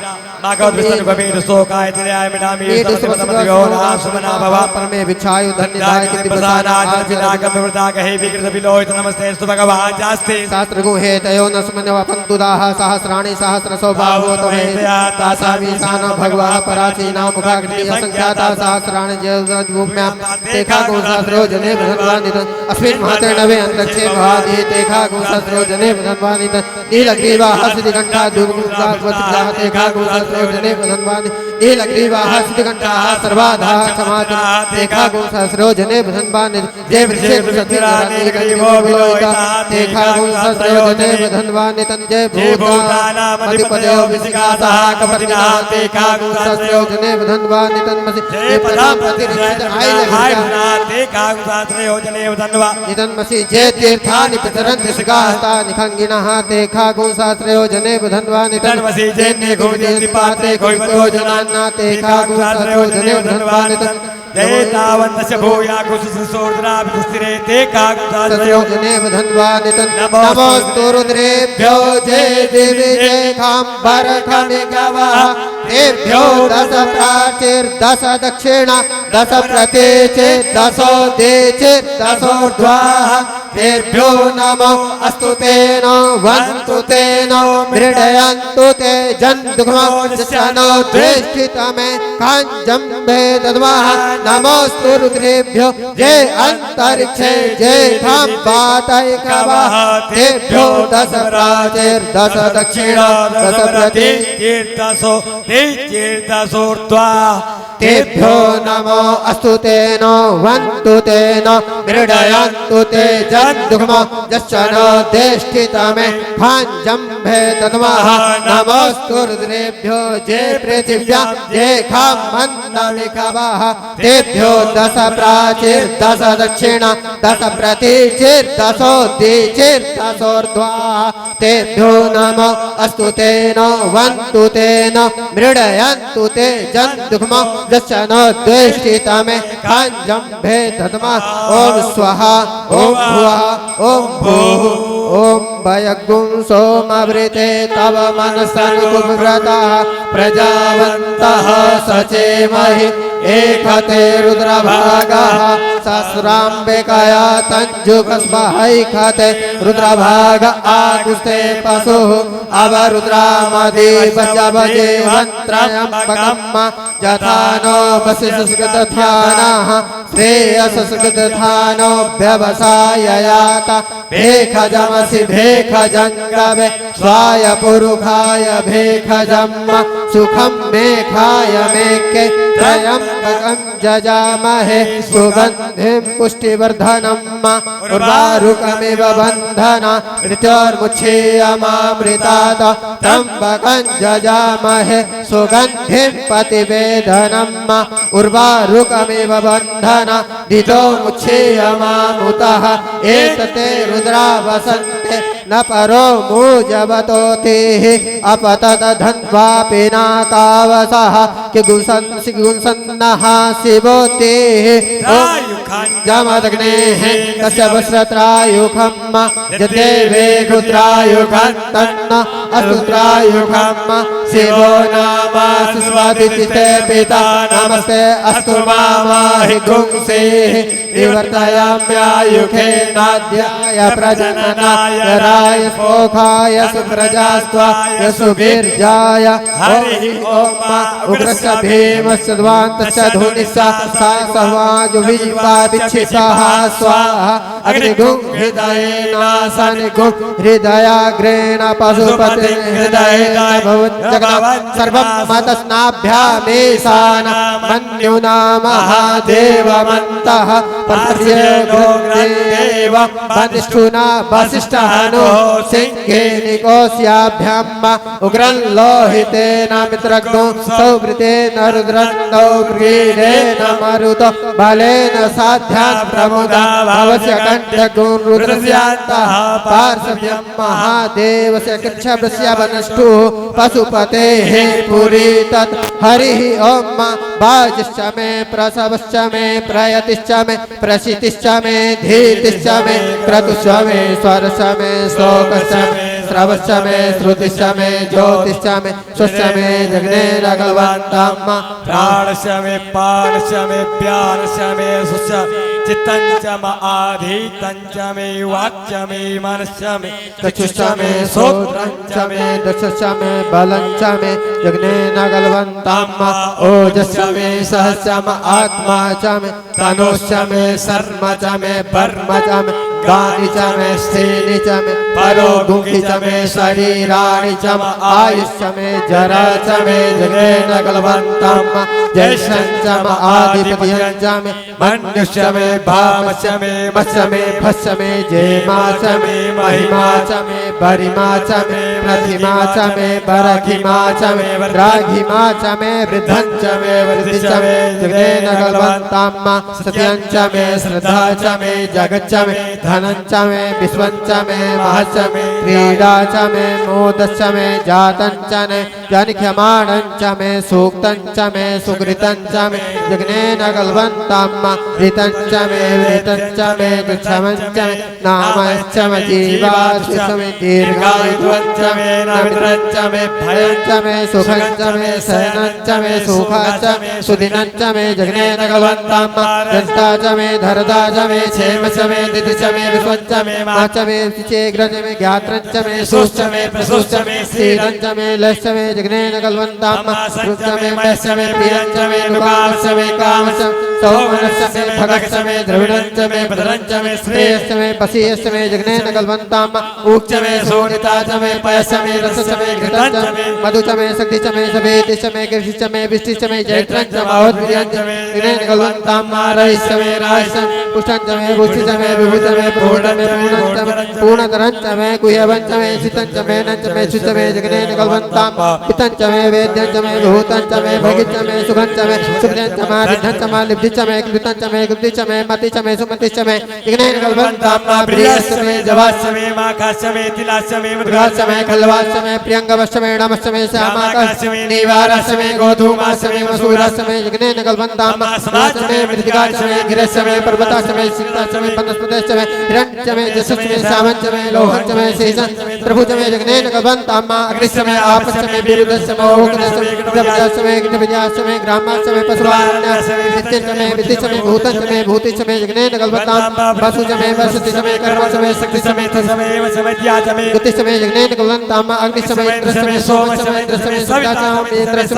नागवत विष्णु गभीर शोकाय तिरयाय मिनामी समसमतियो नासुमना भवा परमे विच्छायु धन्यदाय किति प्रसादाय विनागम विवृता कहे विकृत विलोहित नमस्ते स्तु भगवान जास्ते शास्त्र गुहे तयो न सुमन्यव पंतुदाः सहस्राणि सहस्रसो बाहो तवे तासामीशान भगवा पराचीना मुखाग्नि असंख्याता सहस्राणि जयद्भूम्यां तेखा गुणशास्त्रो जने भगवानित अस्मिन् महातर्णवे अंतक्षे भागे तेखा गुणशास्त्रो जने भगवानित नीलग्रीवाः सिद्धिकण्ठा दुर्गुप्ताः तेखा गुणशास्त्रो जने भगवानि नीलग्रीवाः सिद्धिकण्ठाः सर्वाधा समाजः तेखा गुणशास्त्रो जने भगवानि जय वृषे नीलग्रीवो विलोहिता तेखा गुणशास्त्रो जने भगवानि तंजय भूतानामधिपतयो विसिकासः कपटिनः तेखा गुणशास्त्रो जने भगवानि तन्मसि जय पदां प्रतिरिक्त आइलविना तेखा गुणशास्त्रो जने भगवानि नितन्मसि जय तीर्थानि पितरन्ति सिकास्ता निखङ्गिनः तेखा गुणशास्त्रो जने भगवानि तन्मसि जय निघोति पाते खोइतो जनान्ना तेखा गुणशास्त्रो जने भगवानि जय तावन्तस्य भूया कुसुसोर्द्रा विस्तिरे तेखा गुणशास्त्रो जने भगवानि नमोस्तु रुद्रेभ्यो जय देवी जय खाम्बर खनिगवः तेभ्यो दश प्राचीर्दश दक्षिणा दश प्रतीचे दशो देचे दशोर्ध्वाः तेभ्यो नमो अस्तु तेनो वन्तु तेनो मृडयन्तु ते जन्तुघ्नो जनो द्वेष्टितमे काञ्जं भेदद्वाः नमोस्तु रुद्रेभ्यो जय अन्तरिक्षे जय खाम्बातैकवः तेभ्यो दश प्राचीर्दश दक्षिणा दश प्रतीर्दशो चेर्दसोर्ध्वा तेभ्यो नमो अस्तु तेनो वन्तु तेनो मृडयन्तु ते जन्दुग्मो यश्च न देष्टितमे भाञ्जम्भे तन्मः नमोऽस्तु रुद्रेभ्यो जे पृथिव्या ये खामन्दमिकवः तेभ्यो दश प्राचीर्दश दक्षिण दश प्रतीचिर्दशोद्धीचिर्दशोर्ध्वा तेभ्यो नमो अस्तु तेनो वन्तु तेनो मृडयन्तु ते जन्दुग्मो यश्च न द्वेष्टितमे खाञ्जम्भे तन्मः ॐ स्वाहा ॐ भुवः ॐ भूः ॐ भयगुं सोमवृते तव मनसनुव्रतः प्रजावन्तः सचेमहि एकते रुद्रभागः सहस्राम्बिकया तञ्जुकस्महैखते रुद्रभाग आगुस्ते पशुः अवरुद्रामदीपजवजेवन्त्रयम्बकम् यथा नो वसिसुस्कृतधानः श्रेयसुस्कृतधानो व्यवसाययात भेखजमसि भेखजङ्गवे स्वाय पुरुखाय भेखजम् सुखं मेघाय मेके त्रयम्बकं जजामहे सुगन्धिं पुष्टिवर्धनम् उर्वारुकमिव बन्धन ऋतोर्मुच्छेयमामृतात् त्र्यम्बकं जजामहे सुगन्धिं पतिवेदनम् उर्वारुकमिव बन्धन ऋतोर्मुच्छेयमामुतः एतते रुद्रा वसन्ते न परो मूजवतोतिः अपतदधन्वापि नाकावसः किगुंसन्नः शिवोतिः जमदग्नेः तस्य वस्रत्रायुखम् यदेवे रुद्रायुखं तन्न अस्तुत्रायुखम् शिवो नाम सुस्वादिते पिता नमस्ते अस्तु मामाहि गुंसेः विवर्तयाम्यायुखे नाद्याय प्रजननाय राय स्पोखाय सुप्रजास्त्वाय सुवीर्याय हरि ओम उग्रस्य भीमस्य ध्वान्तस्य धुनिस्य सा समाजुविवा विच्छिषः स्वाहा अग्निगुं हृदयेनासनिगुं हृदयाग्रेण पशुपते हृदयेन भवज्जगत् सर्वं मतस्नाभ्यामेशान मन्युना महादेवमन्तः पर्यग्रेव वनिष्ठुना वसिष्ठनो सिंहेनिकोस्याभ्याम् उग्रं लोहितेन मित्रग्नो सौवृतेन रुद्रन्दौ व्रीडेन मरुतो बलेन साध्यान् प्रमुदा भवस्य कण्ठगुं रुद्रस्यान्तः पार्श्व्यं महादेवस्य कृच्छ्रस्य वनष्ठुः पशुपतेः पुरी तत् हरिः ॐ वाजिश्च मे प्रसवश्च मे प्रयतिश्च मे प्रसितिश्च मे धीतिश्च मे क्रतुश्च मे स्वरश्च मे श्लोकश्च मे श्रवश्च मे श्रुतिश्च मे ज्योतिश्च मे स्वश्च मे जग्ने भगवन्तम् प्राणश्च मे पानश्च मे प्यानश्च मे सुश्च चित्तञ्च म आधीतञ्च मे वाक्च मे मनश्च मे चक्षुश्च मे श्रोत्रञ्च मे दक्षश्च मे बलञ्च मे जग्ने भगवन्तम् ओजश्च मे सहश्च म आत्मा च मे तनुश्च मे शर्म च मे वर्म च मे गानि च मे स्थेनि च मे परो गुंहि च मे शरीराणि च म आयुश्च मे जरा च मे जग्ने भगवन्तम् जैषञ्च म आधिपत्यं च मे मन्युश्च मे भामश्च मे मश्च मे भश्च मे जेमा च मे महिमा च मे परिमा च मे प्रतिमा च मे बरघिमा च मे राघिमा च मे वृद्धं च मे वृद्धि च मे जग्ने भगवन्तम् सत्यं च मे श्रद्धा च मे जगच्च मे धनं च मे विश्वं च मे महच्च मे क्रीडा च मे मोदश्च मे जातं च मे जनिख्यमाणं च मे सूक्तं च मे सुकृतं च मे जग्ने भगवन्तम् ऋतं च मे वृतं च मे दुःखमं च मे नामश्च मे जीवाश्च मे दीर्घायुत्वं च मे नमित्रं च मे भयं च मे सुखं च मे शयनं च मे सुखा च मे सुदिनं च मे जग्ने भगवन्तम् दन्ता च मे धरदा च मे क्षेम च मे दिति च मे विश्वं च मे मा च मे चेग्रं च मे ज्ञात्रं च मे सुश्च मे प्रसुश्च मे स्थिरं च मे लश्च मे जग्ने भगवन्तम् रुच मे मश्च मे प्रियं च मे नुकाश्च मे कामश्च सौमनश्च मे भगश्च मे द्रविणं च मे भद्रं च मे श्रेयश्च मे पसी यस्मे जगनेन कल्पन्ताम उच्च मे सोनिता च मे पयस मे रस च मे घृतं च मधु च मे शक्ति च मे सभेति च मे कृषि च मे विष्टि च मे जैत्रं च माहोद्भिर्यं च मे जगनेन कल्पन्ताम मारयस्य मे रायसं पुष्टं च मे पुष्टि च मे विभुत मे पूर्णं मे पूर्णतरं च मे गुह्यवं च मे सितं च मे नं च मे शुच मे जगनेन कल्पन्ताम पितं च मे वेद्यं च मे भूतं च मे भगितं च मे सुखं च मे सुखं च मे रिद्धं च मे लिब्धि च मे कृतं च मे कृति च मे मति च मे सुमति च मे जगनेन कल्पन्ताम प्रियस्य मे जवास्य मे माखास्य मे तिलास्य मे मधुरास्य मे खल्वास्य मे प्रियंगवस्य मे नमस्य मे श्यामाकास्य मे नीवारस्य मे गोधूमास्य मे मसूरास्य मे जगनेन कल्पन्ताम समास्य मे मृतिकास्य मे गिरस्य मे पर्वतास्य मे सिक्तास्य मे वनस्पतस्य मे हिरण्यस्य मे जसस्य मे सामञ्च मे लोहञ्च मे शेषं प्रभुच मे जगनेन कल्पन्ताम अग्निस्य मे आपस्य मे विरुद्धस्य मे ओकदस्य मे विद्यास्य मे विद्यास्य मे ग्रामस्य मे पशुवारण्यस्य मे नित्यस्य मे विद्यस्य मे भूतस्य मे भूतिस्य मे जगनेन कल्पन्ताम वसुच मे वसति च मे कर्मच मे शक्ति च मे तस्य मे वसमज्ञा च मे गतिस्य मे जगनेन कल्पन्ताम अग्निस्य मे इंद्रस्य मे सोमस्य मे इंद्रस्य मे सविता च मे इंद्रस्य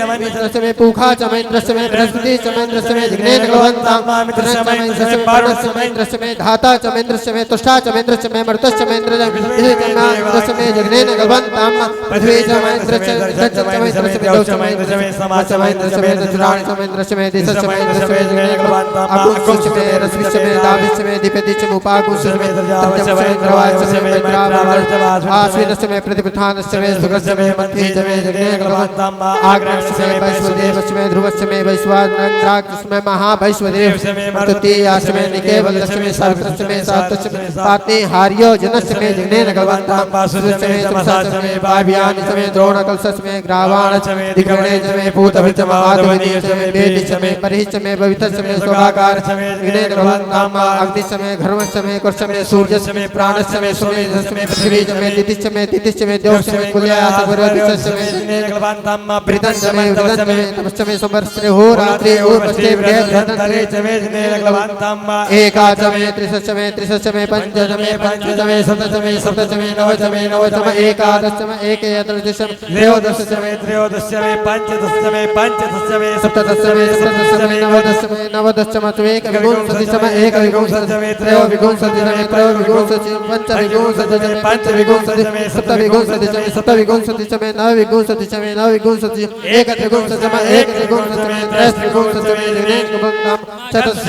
मे इंद्रस्य मे पूखा च मे इंद्रस्य मे बृहस्पति च मे इंद्रस्य मे जगनेन कल्पन्ताम इंद्रस्य मे इंद्रस्य मे पर्णस्य मे इंद्रस्य मे धाता च मे इंद्रस्य मे तुष्टा च मे इंद्रस्य मे मर्तस्य मे इंद्रस्य मे जगनेन कल्पन्ताम पृथ्वी च मे इंद्रस्य मे इंद्रस्य मे इंद्रस्य मे समाच मे इंद्रस्य मे चुराणि च मे इंद्रस्य मे दिशस्य मे इंद्रस्य मे जगनेन कल्पन्ताम अकुंच मे रश्मिस्य मे दाभिस्य मे दीपति च उपाकुंच मे तर्जस्य मे द्रवास्य मे द्रावणस्य आश्विनस्य मे प्रतिपथानस्य मे सुखस्य मे मन्थि च मे जगनेन कल्पन्ताम आग्नेयस्य मे वैश्वदेवस्य मे ध्रुवस्य मे वैश्वानराक्षस्य मे महावैश्वदेवस्य मे तृतीयास्य मे निकेवलस्य मे सावित्रस्य मे सातस्य मे पातेहार्यो जनस्य मे जगनेन कल्पन्ताम वासुदेवस्य मे तमसास्य मे पाव्यानि च मे द्रोणकलशस्य मे ग्रावाणस्य मे दिग्गणे च मे पूतभिच माधवनी च मे वेदि च मे परिच मे भवितस्य मे शोभाकारस्य मे जगनेन कल्पन्ताम अग्निस्य मे घर्मस्य मे कुर्स्य मे सूर्यस्य मे प्राणस्य मे सोमेधस्य मे पृथ्वी च मे दितिश्च मे तिथिश्च मे देवस्य मे कुल्यास गुरुदिशस्य मे जगनेन कल्पन्ताम प्रीतं च मे वृतं च मे तपश्च मे संवर्षे होरात्रि ऊर्वश्चे बृहद्रतरे च मे जगनेन कल्पन्ताम एका च मे त्रिशश्च मे त्रिशश्च मे पंच च मे पंच च मे सप्त च मे सप्त च मे नव च मे नव च मे एकादश च मे एकत्रदश त्रयोदश च मे त्रयोदश च मे पंचदश च मे पंचदश च मे सप्तदश च मे सप्तदश च मे नवदश च मे नवदश च मे एकविंशति च मे एकविंशति च मे त्रयोविंशति च मे त्रयोविंशति पंचविंशति च मे पंचविंशति च मे सप्तविंशति च मे सप्तविंशति च मे नवविंशति च मे नवविंशति एकत्रिंशति च मे एकत्रिंशति च मे त्रयस्त्रिंशति च मे जगनेन कल्पन्ताम चतुर्दश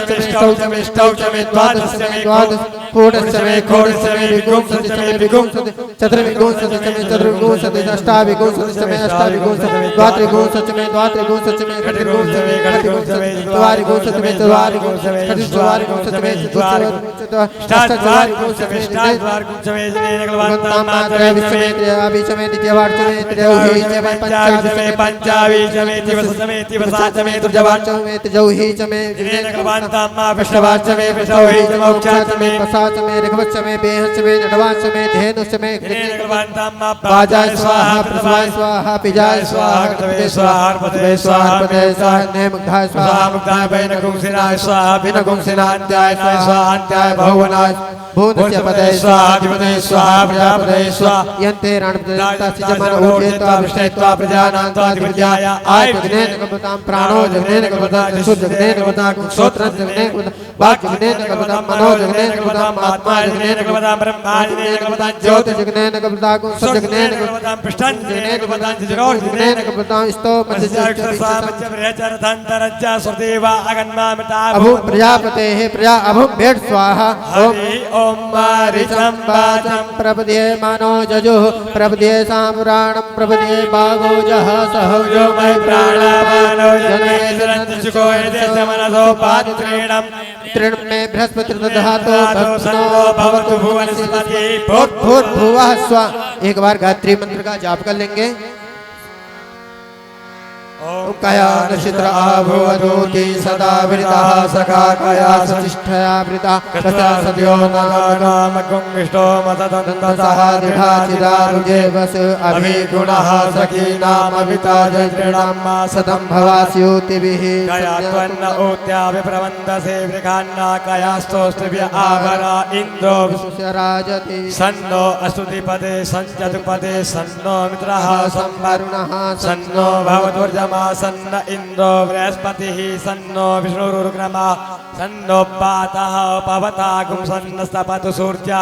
च मे ष्टौ च मे द्वादश च मे द्वादश षोडश च मे षोडश च मे विंशति च मे विंशति चतुर्विंशति च मे चतुर्विंशति अष्टाविंशति च मे अष्टाविंशति द्वात्रिंशति च मे द्वात्रिंशति च मे खट्विंशति च मे खट्विंशति च मे चत्वारिंशति च मे चत्वारिंशति च मे चतुश्चत्वारिंशति च मे चतुश्चत्वारिंशति च मे जगनेन कल्पन्ताम त्रयोविंशति च मे त्रयाविंशति च मे द्वितीयवार च मे त्रयोहि च मे पंचाविंशति च मे पंचाविंशति च मे तिवस च मे तिवसा च मे तृतीयवार च मे तृजौहि च मे जगनेन कल्पन्ताम वृषभार च मे वृषौहि च मे उक्षा च मे पसा च मे ऋग्वच च मे बेहच च मे नटवा च मे धेनु च मे जगनेन कल्पन्ताम बाजाय स्वाहा प्रसवाय स्वाहा पिजाय स्वाहा कृतवे स्वाहा अर्पते स्वाहा अर्पते स्वाहा नेमुग्धाय स्वाहा मुग्धाय वैनकुंसिनाय स्वाहा विनकुंसिनान्त्याय स्वाहा अन्त्याय बहुवनाय भूतस्य पदे स्वाहा अधिपते स्वाहा प्रजापते स्वाहा यन्ते रणपदे जमन ऊर्जेत्वा विष्णेत्वा प्रजानान्त्वा अधिपत्याय आय जगनेन कल्पन्ताम प्राणो जगनेन कल्पन्ताम चक्षु जगनेन कल्पन्ताम श्रोत्रं जगनेन कल्पन्ताम वाक् जगनेन कल्पन्ताम मनो जगनेन कल्पन्ताम आत्मा जगनेन कल्पन्ताम ब्रह्मा जगनेन कल्पन्ताम ज्योति जगनेन कल्पन्ताम सत् जगनेन कल्पन्ताम पृष्ठं जगनेन कल्पन्ताम जगोर जगनेन कल्पन्ताम स्तोम अभु प्रजापतेः प्रजा अभु भेट स्वाहा ओम मारिचं वाचं प्रपदे मानो जजुः प्रपदे साम्राणं प्रपदे भागो जः सहजो मय प्राणापानो जने सरञ्जुको यदेश मनसो पात्रेणं तृण में बृहस्पति दधातो भस्नो भवतु भुवनस्पति भूर्भुवः स्वः। एक बार गायत्री मंत्र का जाप कर लेंगे। कया नक्षत्र आभुवदूति सदा वृतः सखा कया सतिष्ठया वृता कथा सद्यो नामकुंविष्टो मतदन्तसः दृढाचिदारुजे वस अभिगुणः सखी नामविता जयृणाम् सदं भवास्यूतिभिः कया त्वन्न ऊत्या विप्रवन्दसे वृखान्ना कया स्तोष्ट्रभ्य आवरा इन्द्रो विश्वराजति सन्नो अस्तुतिपदे सञ्चतुपदे सन्नो मित्रः संवरुणः सन्नो भवदुर्जम नमः सन्न इन्द्रो बृहस्पतिः सन्नो विष्णुरुग्रमा सन्नो पातः पवतागुं सन्नस्तपतु सूर्या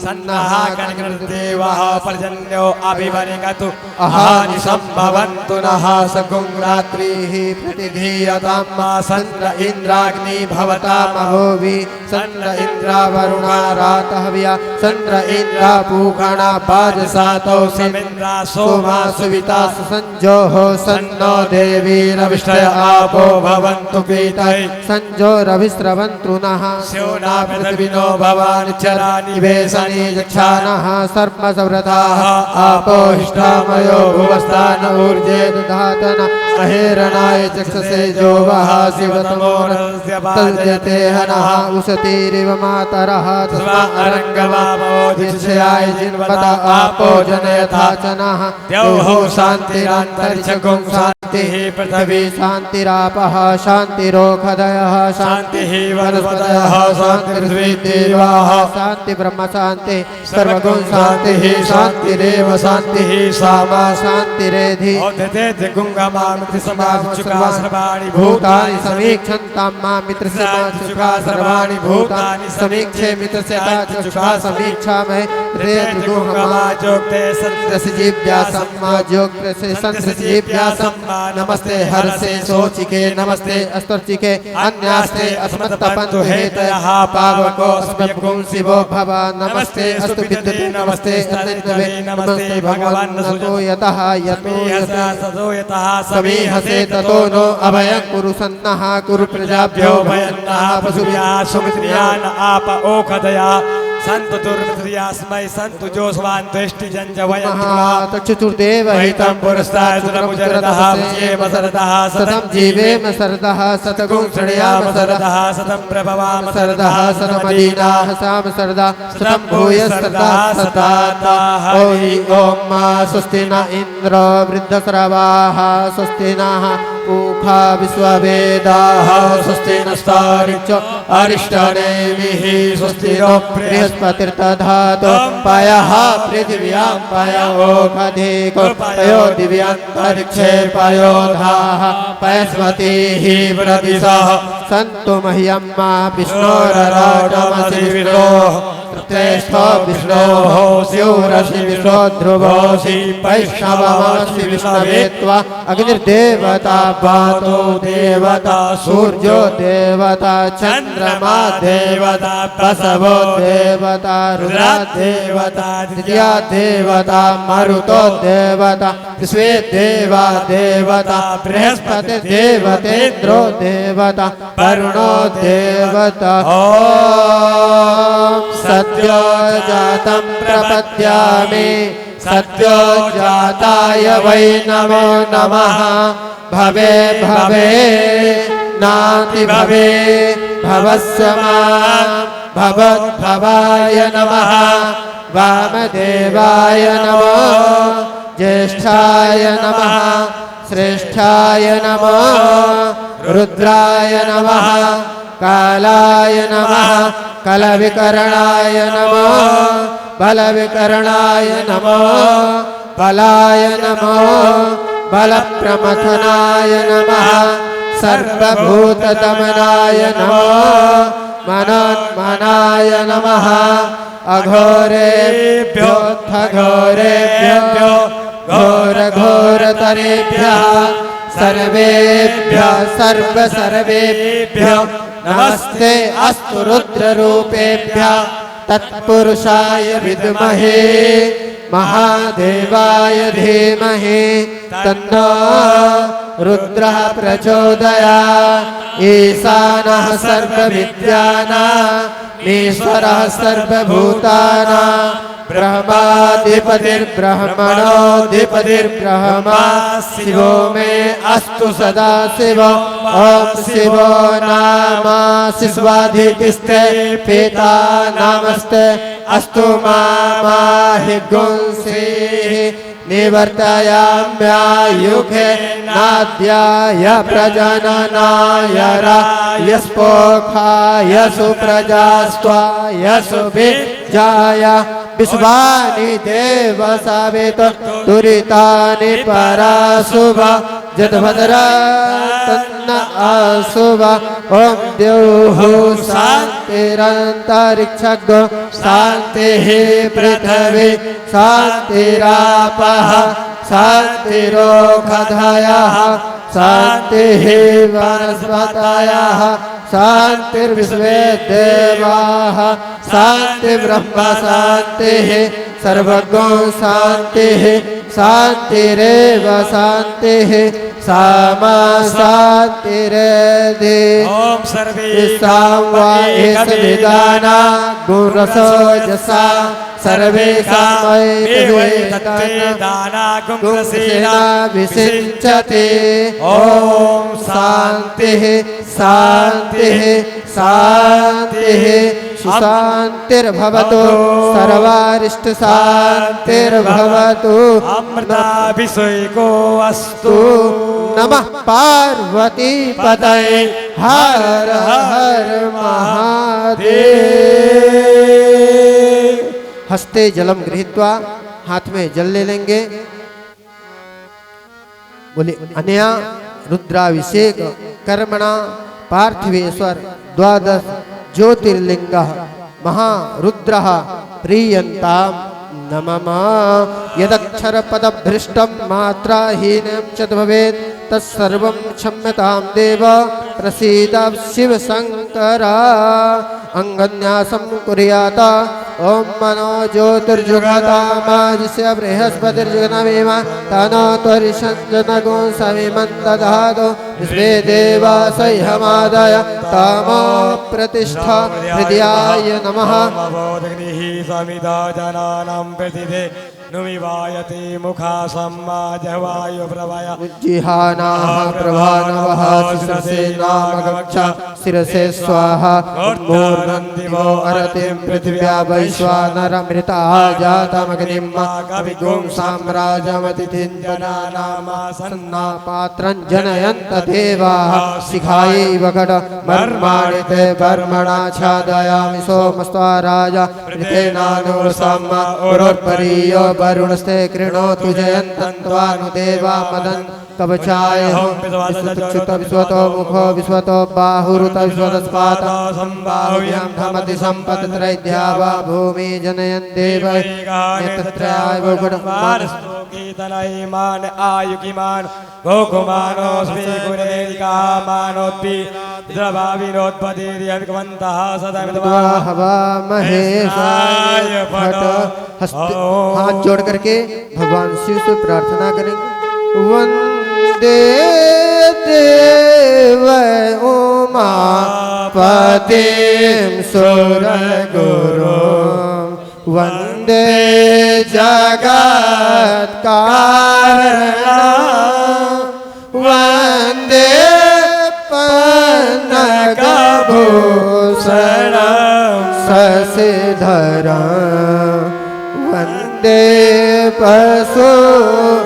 सन्नः गणगणदेवः पर्जन्यो अभिवनिगतु अहानि सम्भवन्तु नः सगुं रात्रिः प्रतिधीयतां मा सन्न इन्द्राग्नि भवतामहोवि सन्न इन्द्रा वरुणा रातहव्या सन्न इन्द्रा पूषणा वाजसातौ समिन्द्रा सोमा सुविता संजोः सन्नो देवी रविष्टय आपो भवन्तु पीतै संजो रविस्रवन्तु नः स्योना पृथिविनो भवानि चरानि वेशनि यक्षानः सर्पसव्रताः आपो हिष्ठामयो भुवस्तान ऊर्जे दधातन अहेरणाय चक्षसे जो वः शिवतमो तज्जते हनः उसतीरिव मातरः तस्मा अरङ्गवामो दिश्याय जिन्वत आपो जनयथा च नः द्यौः शान्तिरान्तरिक्षगुं शान्तिः पृथिवी शान्तिरापः शान्तिरोखदयः शान्तिः वनस्पतयः शान्तिर्पृथिवी देवाः शान्ति ब्रह्म शान्ति सर्वगुण शान्तिः शान्तिरेव शान्तिः सामा शान्तिरेधि गुंगमामिति समाचुका सर्वाणि भूतानि समीक्षन्तां मा मित्रस्य माचुका सर्वाणि भूतानि समीक्षे मित्रस्य माचुका समीक्षामहे त्रिगुंगमाजोक्ते संत्रसजीव्या सम्माजोक्ते संत्रसजीव्या सम्मा नमस्ते हर्षे शोचिके नमस्ते अस्तर्चिके अन्यास्ते अस्मत्तपन्तु हेतयः पावको अस्मद्गुं शिवो भव नमस्ते अस्तु विद्युते नमस्ते स्तनवे नमस्ते भगवान् नतो यतः यतो यतः समीहसे ततो नो अभयं कुरु सन्नः कुरु प्रजाभ्यो भयन्नः पशुभ्यः सुमित्रियान् आप ओखदया संतु दुर्मित्रियास्मै संतु जोस्वान् दृष्टि जंजवयन् चतुर्देव हितं पुरस्ताय सुरमुचरतः जीवेम सरदः सतं जीवेम सरदः सतगुं शृणुयाम सरदः सतं प्रभवाम सरदः सतमदीनाः साम सरदा सतं भूयस्तदा सताताः ओहि ओम स्वस्ति न इन्द्रो वृद्धश्रवाः स्वस्ति नः पूषा विश्ववेदाः स्वस्ति नस्तारिचो अरिष्टनेमिः स्वस्ति नो बृहस्पतिर्दधातु पयः पृथिव्यां पयोखधिको पयो दिव्यान्तरिक्षे पयोधाः पयस्पतिः प्रदिशः सन्तु मह्यं मा विष्णोरराजमसि विष्णोः श्रेष्ठो विष्णोः स्यूरसि विष्णो ध्रुवोऽसि वैष्णवमसि विष्णवे त्वा अग्निर्देवता वातो देवता सूर्यो देवता चन्द्रमा देवता बसवो देवता रुद्रा देवता तृतीया देवता मरुतो देवता विश्वे देवा देवता बृहस्पति देवतेन्द्रो देवता वरुणो देवता सत्यो जातं प्रपद्यामि सत्यो जाताय वै नमो नमः भवे भवे नाति भवे भवस्समा भवद्भवाय नमः वामदेवाय नमः ज्येष्ठाय नमः श्रेष्ठाय नमः रुद्राय नमः कालाय नमः कलविकरणाय नमः बलविकरणाय नमः बलाय नमः बलप्रमथनाय नमः सर्वभूतदमनाय नमः मनोन्मनाय नमः अघोरेभ्यो घोरेभ्यो घोरघोरतरेभ्यः सर्वेभ्यः सर्वेभ्यो नमस्ते अस्तु रुद्ररूपेभ्यः तत्पुरुषाय विद्महे महादेवाय धीमहि तन्नो रुद्रः प्रचोदयात् ईशानः सर्वविद्यानाम् ईश्वरः सर्वभूतानां ब्रह्माधिपतिर्ब्रह्मणोऽधिपतिर्ब्रह्मा शिवो मे अस्तु सदा शिव ॐ शिवो नाम शिश्वाधितिस्ते पिता नमस्ते अस्तु माहि गुंसीः निवर्तयाम्यायुखे नाद्याय प्रजननाय रायस्पोखाय सुप्रजास्त्वाय सुभिजाय विश्वानि देव सवित दुरितानि पराशुभ जदभद्रा तन्न आसुवा ओम द्यौः शान्तिरन्तरिक्षगो शान्तिः पृथिवी शान्तिरापः शान्तिरोषधयः शान्तिः वनस्पतयः शान्तिर्विश्वे देवाः शान्तिर्ब्रह्म शान्तिः सर्वगो शान्तिः शान्तिरेव शान्तिः सामा शान्तिरेधि ओम सर्वे एकविदाना गुणरसोजसा सर्वेषां विसिञ्चति ओम शान्तिः शान्तिः शान्तिः सुशान्तिर्भवतु सर्वारिष्ट शान्तिर्भवतु अमृताभिषेको अस्तु नमः पार्वती पतये हर हर महादेव। हस्ते जलम गृहीत्वा हाथ में जल ले लेंगे। बोले अनया रुद्राभिषेक कर्मणा पार्थिवेश्वर द्वादश ज्योतिर्लिंगः महारुद्रः प्रीयन्ताम् नमः। यदक्षर पदभ्रष्टं मात्राहीनं च भवेत् तत्सर्वं क्षम्यतां देव प्रसीद शिव शंकर। अंगन्यासं कुर्यात् ओम मनो ज्योतिर्जुगतामादिस्य बृहस्पतिर्जुगनमेव तनो त्वरिषञ्जनगो सविमन्तदातो विश्वे देवा सह्यमादय तमो प्रतिष्ठा हृदयाय नमः। नुमिवायते मुखा सम्माजवायु प्रभय जिहानाः प्रभानवः शिरसे नाम गच्छ शिरसे स्वाहा मूर्धन्दिवो अरतिं पृथिव्या वैश्वानरमृता जातमग्निं कविगुं साम्राज्यमतिथिं जनानामासन्ना पात्रं जनयन्त देवाः शिखायैव घट मर्माणि ते कर्मणा छादयामि सोमस्त्वा राजा ऋतेनानुसम उरोत्परीयो वरुणस्ते कृणोतु जयन्तन्त्वानुदेवा मदन् कवचाय विश्वतो विश्वतो मुखो विश्वतो बाहुरुत विश्वतस्पात संबाहुव्यं धमति सम्पत्त्रैद्या वा भूमि जनयन् देवै नेत्रत्रयाय गुणमान कीर्तनैमान आयुकिमान गोकुमानोऽस्मि गुणेरिकामानोत्पि द्रवाविनोत्पत्तिर्यविकवन्तः सदा हवा महेशाय फट। हाथ जोड़ करके भगवान शिव से प्रार्थना करेंगे। वंदे देव उमापतिं सुरगुरुं वंदे जगत्कारणं वंदे पन्नगभूषणं शशिधरं वंदे पशूनां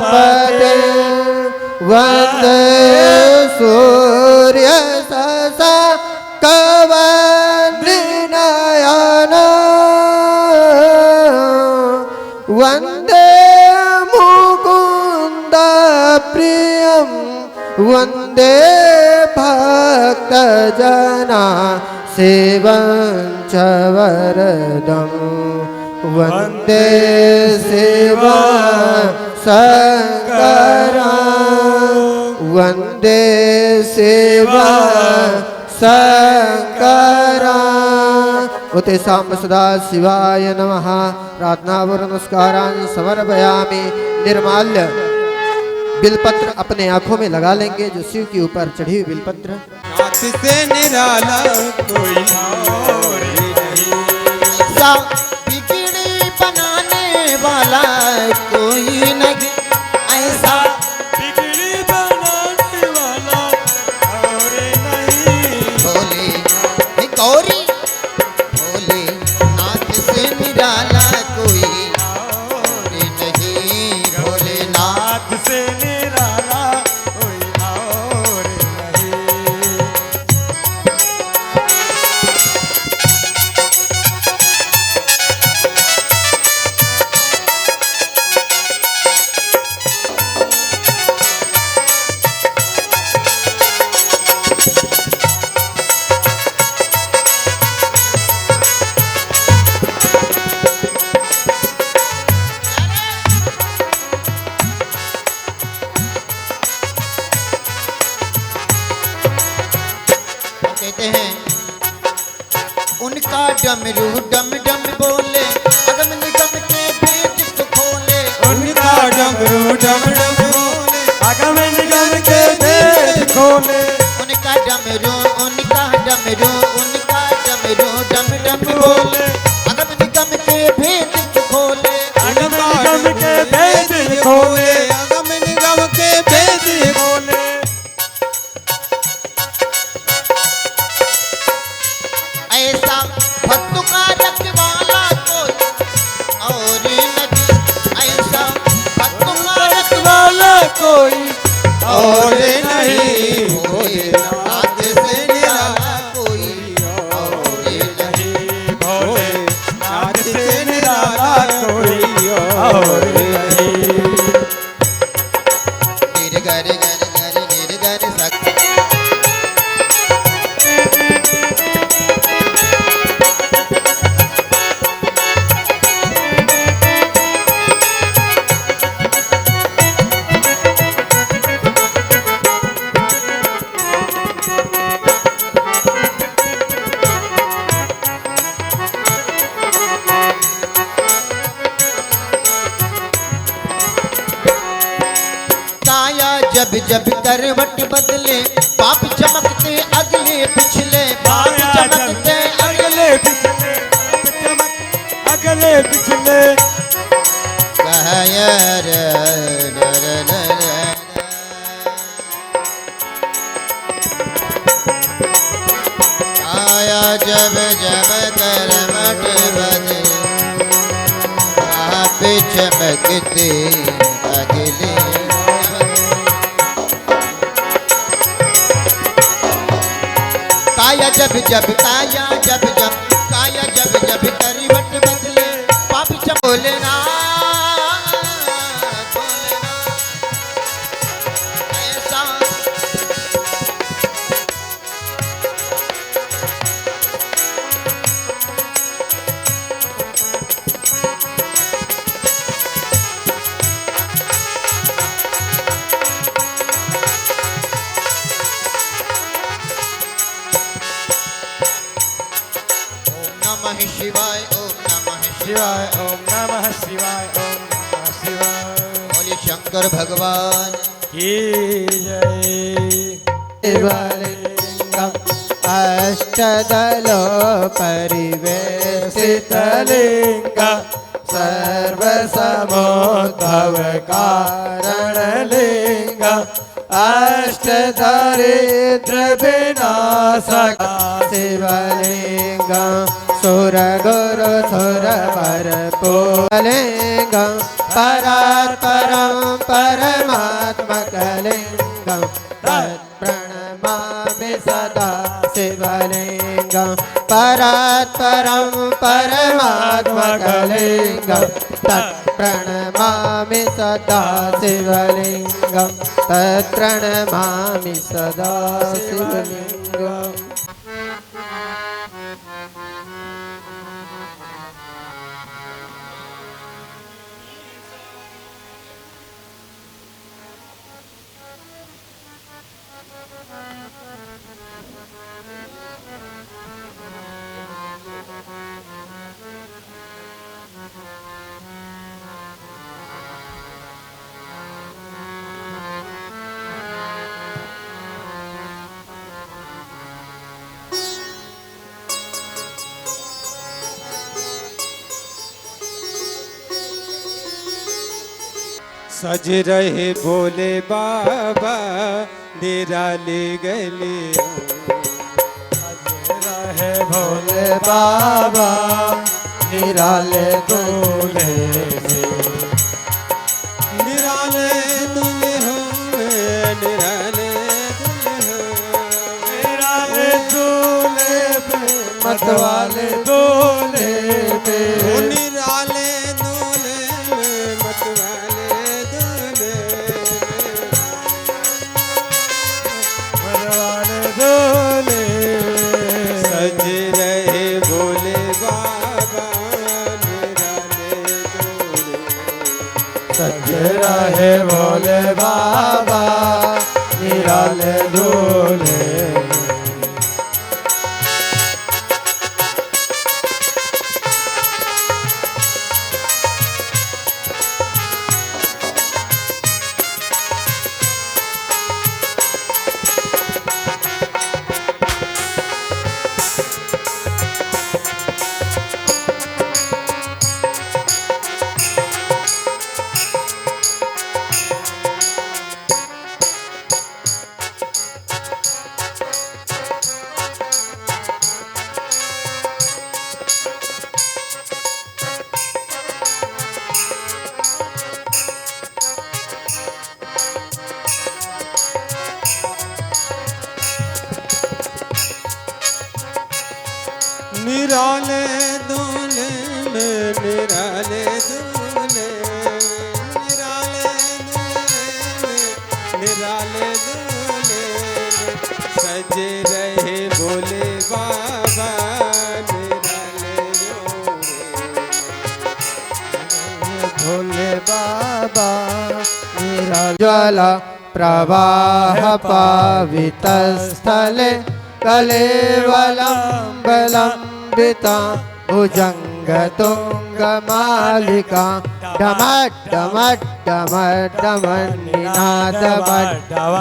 पतिं वंदे सूर्य शशाङ्कवन्निनयनं वंदे मुकुन्द प्रियं वंदे भक्तजना सेवं च वरदं वंदे शिवा शङ्करं वंदे शिवा शङ्करं। उते साम सदा शिवाय नमः। प्रार्थनापूर्वक नमस्कारान् समर्पयामि। निर्माल्य बिलपत्र अपने आंखों में लगा लेंगे जो शिव के ऊपर चढ़ी हुई बिलपत्र। हाथ से निराला कोई और ही नहीं। बिगड़ी बनाने वाला कोई नहीं ऐसा बिगड़ी बनाने वाला और नहीं। भोले हे गौरी भोले नाथ से निराला कोई और नहीं भोलेनाथ हाथ से निराला कोई और नहीं। उनका डमरू डम डम बोले अगम निगम के भेद को खोले उनका डमरू डम डम बोले अगम निगम के भेद खोले उनका डमरू डम डम बोले अगम निगम के भेद को खोले अगम निगम के भेद खोले अगम निगम के भेद खोले ऐसा भक्तों का रखवाला कोई और नहीं ऐसा भक्तों का रखवाला कोई और नहीं भोलेनाथ से निराला कोई और नहीं भोलेनाथ से निराला कोई और नहीं गिर गर सक जब जब करवट बदले पाप चमकते अगले पिछले पाप चमकते अगले पिछले चमक अगले पिछले कहयर आया जब जब करवट बदले पाप चमकते अगले काया जब जब करवट बदले पापी बोलेना ऐसा नमः शिवाय ओम नमः शिवाय ओम नमः शिवाय ओम नमः शिवाय बोले शंकर भगवान की जय शिवलिंगम अष्टदलो परिवेशितलिंग सर्वसमोद्भव कारणलिंग अष्टदरिद्र विनाशक शिवलिंग सुर गुरु सुर वर पुलिंग परात्परं परमात्मकलिंगं तत्प्रणमामि सदा शिवलिंगं परात्परं परमात्मकलिंगं तत्प्रणमामि सदा शिवलिंगं तत्प्रणमामि सदा शिवलिंगम् सज रहे भोले बाबा निराले गले सज रहे भोले बाबा निराले दूल्हे से निराले दूल्हे होंगे निराले दूल्हे पे मतवाले दूल्हे पे निराले दूल्हे मतवाले दूल्हे मतवाले दूल्हे सज रहे भोले बाबा निराले दूल्हे सज रहे भोले बाबा निराले दूल्हे निराले दूल्हे में निराले दूल्हे, निराले दूल्हे में निराले दूल्हे में सजे रहे भोले बाबा निराले भोले बाबा ज्वाला प्रवाह पावित स्थले कलेवलम्बिता भुजंग तुंग मालिका डमट डमट डमट डमन्निनाद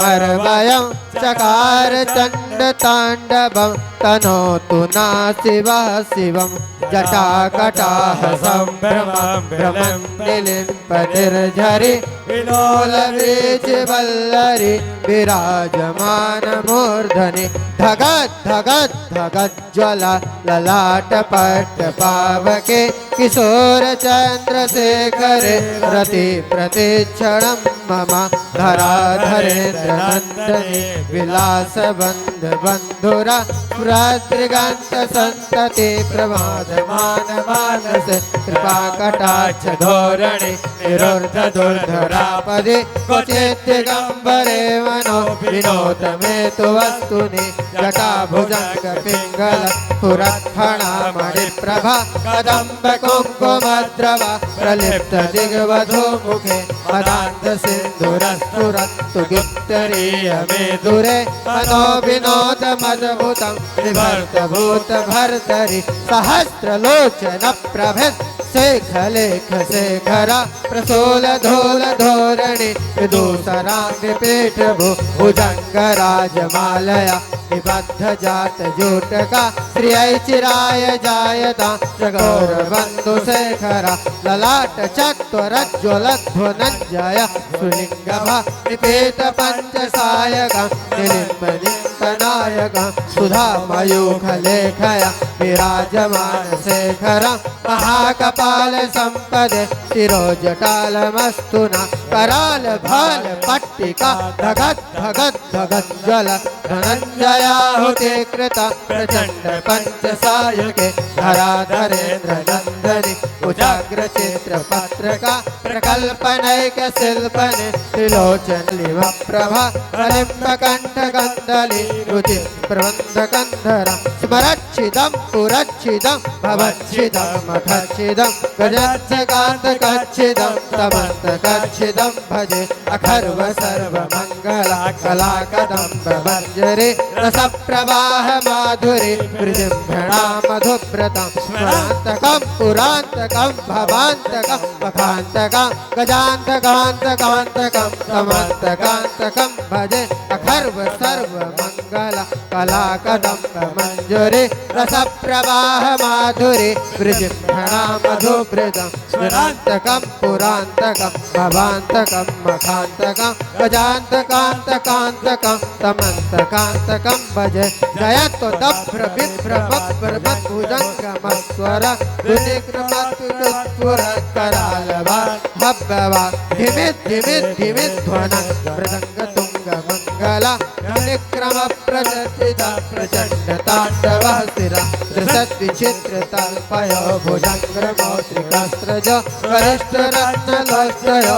मर्वयं चकार चंड तांडवं तनोतु ना शिवा शिवं जटाकटाह संभ्रमं भ्रमं निलिम्पतिर्झरि विलोलवीच वल्लरी विराजमान मूर्धनि धगत् धगत् धगत् ज्वला ललाट पट्ट पावके किशोर चंद्रशेखरे रति प्रतिक्षणं मम धराधरेन्द्र नंदने विलास बंध बंधुरा भ्रातृगंत संतति प्रमादमान मानस कृपा कटाक्ष धोरणे निरुद्ध दुर्धरापदे क्वचित् दिगंबरे मनो विनोद मे तु वस्तुनि जटा भुजंग पिंगल पुरत्फणा मणिप्रभा कदम्ब कुंकुमद्रवा प्रलिप्त दिग्वधू मुखे मदान्त सिंधुरस्तुरस्तु गित्तरीय मे दुरे मनो विनोद मद्भुतं निभर्त भूत भर्तरि सहस्रलोचन प्रभृत शेखलेख शेखरा प्रसोल धोल धोरणी विदूसरांग पीठ भुजंग राजमालया निबद्ध जात जूटका श्रिय चिराय जायता जगौर बंधु शेखरा ललाट चत्वरज्ज्वलध्वनंजय सुलिंगभा निपेत पंचसायका निलिम्ब निम्बनायका सुधा मयूख लेखया विराजमान शेखरा महाकपाल संपदे शिरोजटालमस्तुना कराल भाल पट्टिका धगत् धगत् धगत् ज्वल धनंजयाहुति कृता प्रचंड पंचसायके धराधरेन्द्र नंदनि उजाग्र चित्र पत्रका प्रकल्पनैक शिल्पने त्रिलोचन लिव प्रभा कलिम्ब कंठ गंधलि रुचि प्रबंध कंधरा स्मरच्छिदं पुरच्छिदं भवच्छिदं मखच्छिदं गजच्छ कांत कच्छिदं तमंत कच्छिदं भजे अखर्व सर्व मंगला कला कदम्ब बंजरे रस प्रवाह माधुरी विजृंभणा मधुव्रतं स्मरांतकं पुरांतकं भवांतकं मखांतकं गजांतकांतकांतकं तमंतकांतकं भजे अखर्व सर्व मंगला कला कदम्ब मंजरी रस प्रवाह माधुरी विजृंभणा मधुव्रतं स्मरांतकं पुरांतकं भवांतकं मखांतकं गजांतकांतकांतकं तमंतकांतकं भजे जयतो दभ्र बिभ्र बभ्र भुजंगमस्वर दुनिक्रमत्पुर करालवा हब्बवा धिमित धिमित धिमित ध्वन मृदंग तुंग मंगला निक्रम प्रचंडिता प्रचंड तांडव स्थिरा त्रिशत विचित्र तल्पयो भुजंग्रमौत्रिकास्त्रज वरिष्ठ रत्न लक्षयो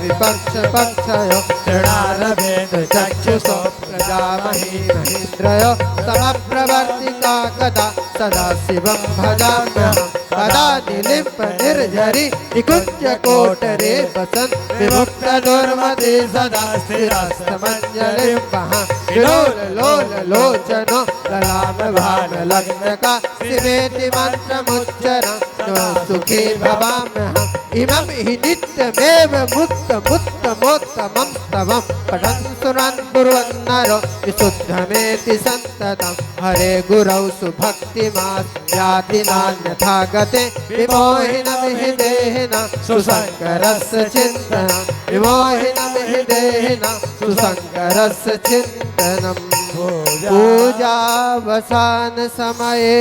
विपक्ष पक्षयो तृणारवेद चक्षुषो प्रजामहि महेन्द्रयो समप्रवर्तिका कदा सदा शिवं भजाम्यहं कदा निलिम्प निर्झरि निकुञ्ज कोटरे वसन् विमुक्त दुर्मते सदा स्थिरस्तमञ्जलिं वहं विलोल लोल लोचनो ललाम भान लग्नका शिवेति मन्त्रमुच्चरं सुखी भवाम्यहम् इमं हि नित्यमेव मुत्तमोत्तमं स्तवं पठन् सुरन् कुर्वन् नरो विशुद्धमेति सन्ततं हरे गुरौ सुभक्तिमास्याति नान्यथा गते विमोहिनमिहि देहिन सुसङ्करस्य चिन्तनं विमोहिनमिहि देहिन सुसङ्करस्य चिन्तनं पूजावसान समये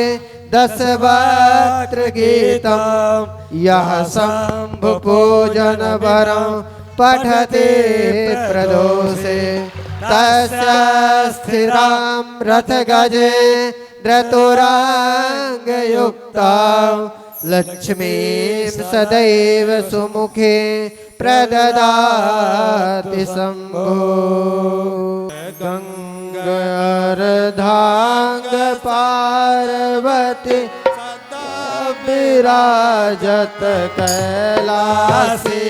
दशवक्त्र गीतं यः शम्भु पूजन वरं पठते प्रदोषे तस्य स्थिरां रथ गजे धृतराङ्गयुक्ता लक्ष्मीं सदैव सुमुखे प्रददाति शम्भो गङ्गार्धाङ्ग पार्वती विराजत कैलासी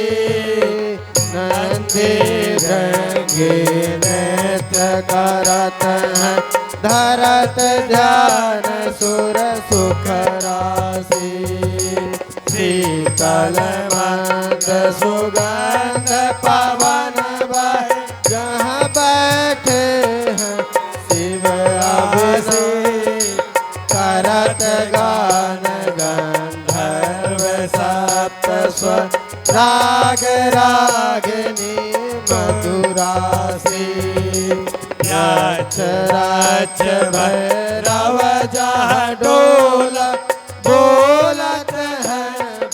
नंदी गंगे नृत्य करत हैं धरत ध्यान सुर सुख राशि शीतल मंद सुगंध पवन बह जहाँ बैठे हैं शिव अभिषेक करत गान गंधर्व सप्त स्वर राग रागिनी मधुरासी यच रच भैरव जहाँ डोल बोलत है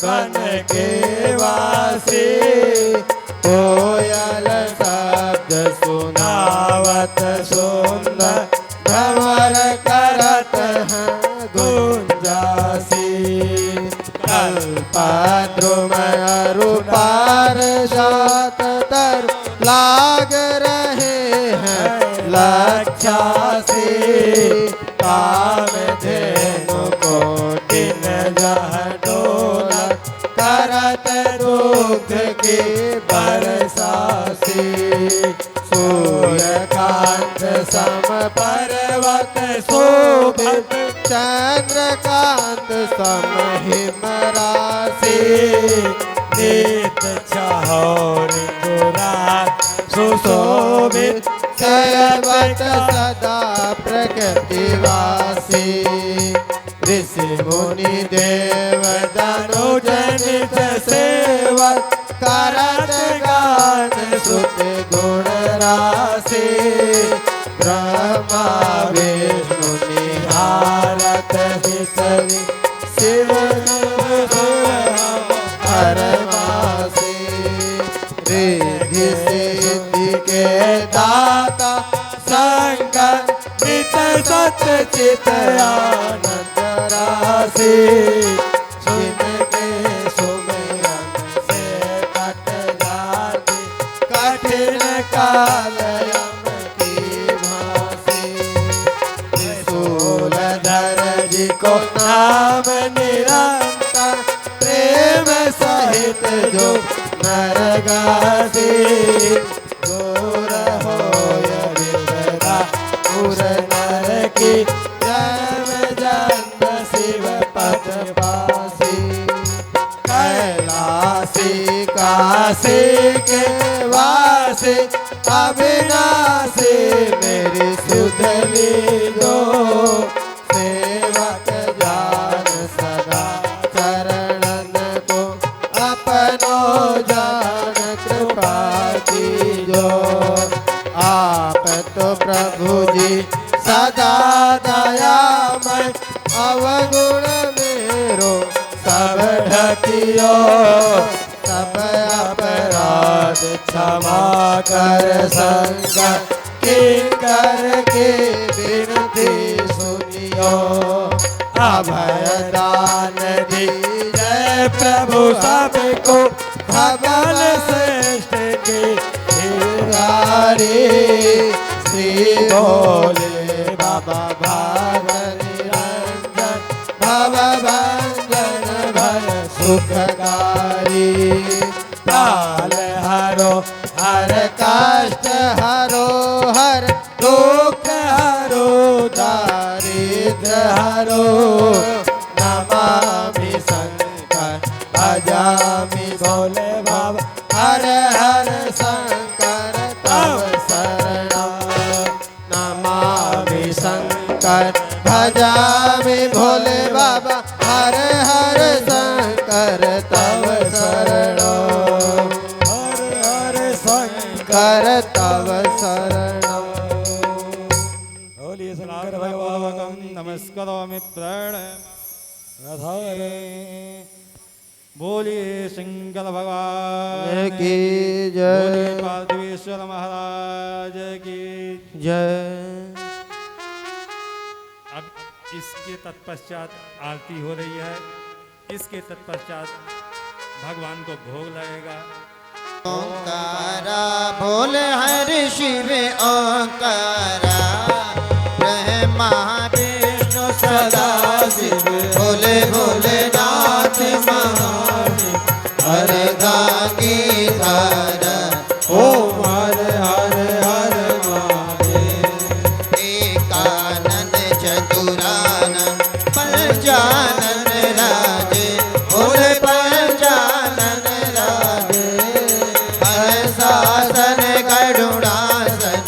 बन के वासी कोयल शब्द सुनावत सुंदर भंवर करत हैं गुंजासी कल्पद्रुम अरुपार जात तर लाग रहे हैं लक्षासी काम धेनु कोटिन जह डोलत करत दुग्ध की बरसासी सूर्यकांत सम पर्वत शोभित चंद्रकांत सम हिम राशि नित छहोर गुरात सुशोभित सर्वत सदा प्रकृतिवासी ऋषि मुनि देव दानुज निज सेवक करत गान सुत गुण राशि ब्रह्मा विष्णु निहारत हिसरी शिव परमासी रिद्धि सिद्धि के दाता शंकर नित सत्य चित आनंद राशि जिनके सुमिरन से कट जाती कठिन काल यम की भांति त्रिशूलधर जी को नाम निरंतर प्रेम सहित जो नरगासी दूर हो विपदा पुर नर की जन्म जन्म शिव पद पासी कैलासी काशी के वासी अविनाशी मेरी सुधली जो सेवक जान सदा चरणन को अपनो जान कृपा कीजो आप तो प्रभु जी सदा दयामय अवगुण मेरो सब ढकियो सब अपराध क्षमा कर संग किंकर के विनती सुनियो अभय दान दीजय प्रभु सबको भगवान श्रेष्ठ की हिरारी श्री भोले बाबा भाग निरंजन भव भंजन भय सुखकारी काल हरो हर कष्ट हरो हर दुख हरो दारिद्र हरो नमामि शंकर भजामि भोले बाबा हर हर शंकर तव शरणं नमामि शंकर भजामि भोले बाबा हर हर शंकर तव शरणं हर हर शंकर तव शरणं बोलिए शंकर भगवान नमस्करोमि प्रणमामि बोलिए शंकर भगवान की जय बोलिए पार्थिवेश्वर महाराज की जय। अब इसके तत्पश्चात आरती हो रही है। इसके तत्पश्चात भगवान को भोग लगेगा। ओंकारा बोले हरि शिव ओंकारा ब्रह्मा विष्णु सदा शिव बोले भोलेनाथ महादेव हर दागी धारा ओम हर हर हर महादेव एकानन चतुरानन पंचानन राजे बोले पंचानन राजे शासन करुणासन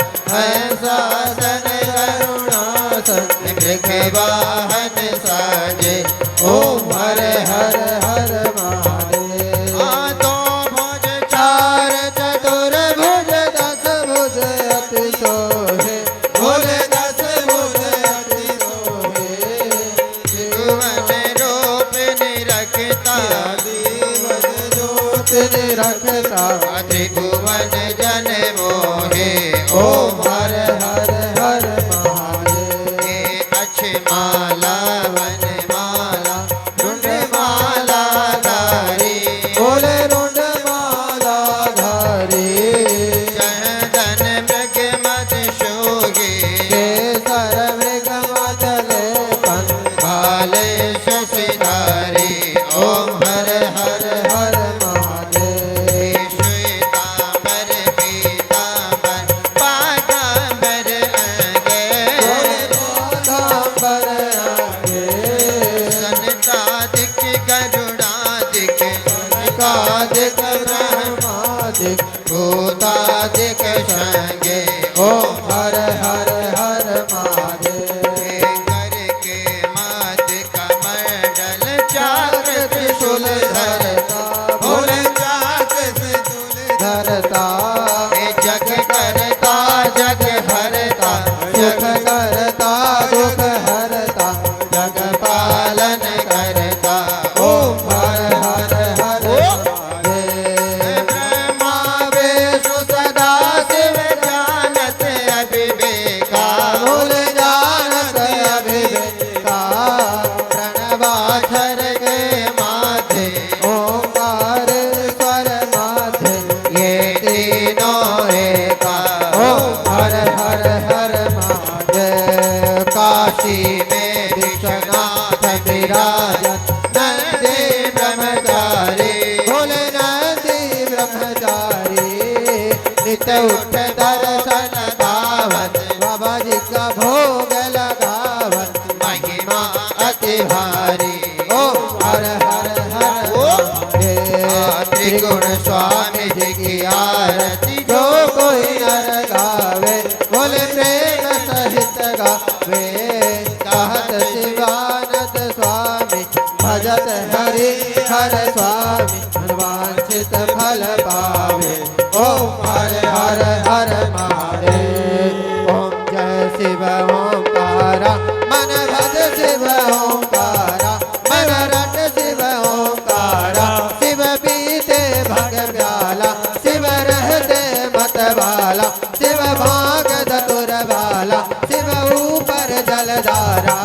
शासन करुणासन वाहन साजे ओम हर हर हर महादेव तो भुज चार चतुर्भुज दस भुज अति सोहे बोले दस भुज अति सोहे त्रिभुवन रूप निरखता जीवन ज्योत निरखता त्रिभुवन जन मोहे ओम हर हर हर महादेव अक्षमाला वन माला रुंड माला धारी बोले रुंड माला धारी चंदन मृग मद शोगे केसर मृग मद लेपन भाले शशिधारी ओम हर हर हर महादेव श्वेतांबर पीतांबर पाठांबर अंगे पाठांबर अंगे सनकादिक करुणादिक सनकादिक ब्रह्मादिक भूतादिक संगे ओम हर हर हर महादेव कर के मात कमंडल चाक्र त्रिशूल धरता भोले चाक्र त्रिशूल धरता जग करता जग हरता जग करता दुख हरता जग पालन करता ओम हर हर हर महादेव ब्रह्मा विष्णु सदा शिव जानत अविवेका बोले जानत अविवेका प्रणवाक्षर के माथे ओंकार स्वर माथे ये तीनों एका ओम हर हर हर महादेव काशी में विश्वनाथ विराजत नंदी ब्रह्मचारी बोले नंदी ब्रह्मचारी नित्य उठ दर्शन गावत बाबा जी का भोग लगावत महिमा अति भारी ओम हर हर हर महादेव त्रिगुण स्वामी जी की आरती जो कोई नर गावे बोले प्रेम सहित गावे कहत शिवानंद स्वामी भजत हरि हर स्वामी मनवांछित फल पावे ओम हर हर हर महादेव ओम जय शिव ओंकारा मन भज शिव ओंकारा मन रट शिव ओंकारा शिव पीते भग प्याला शिव रहते मत वाला शिव भाग धतुर वाला शिव ऊपर जलधारा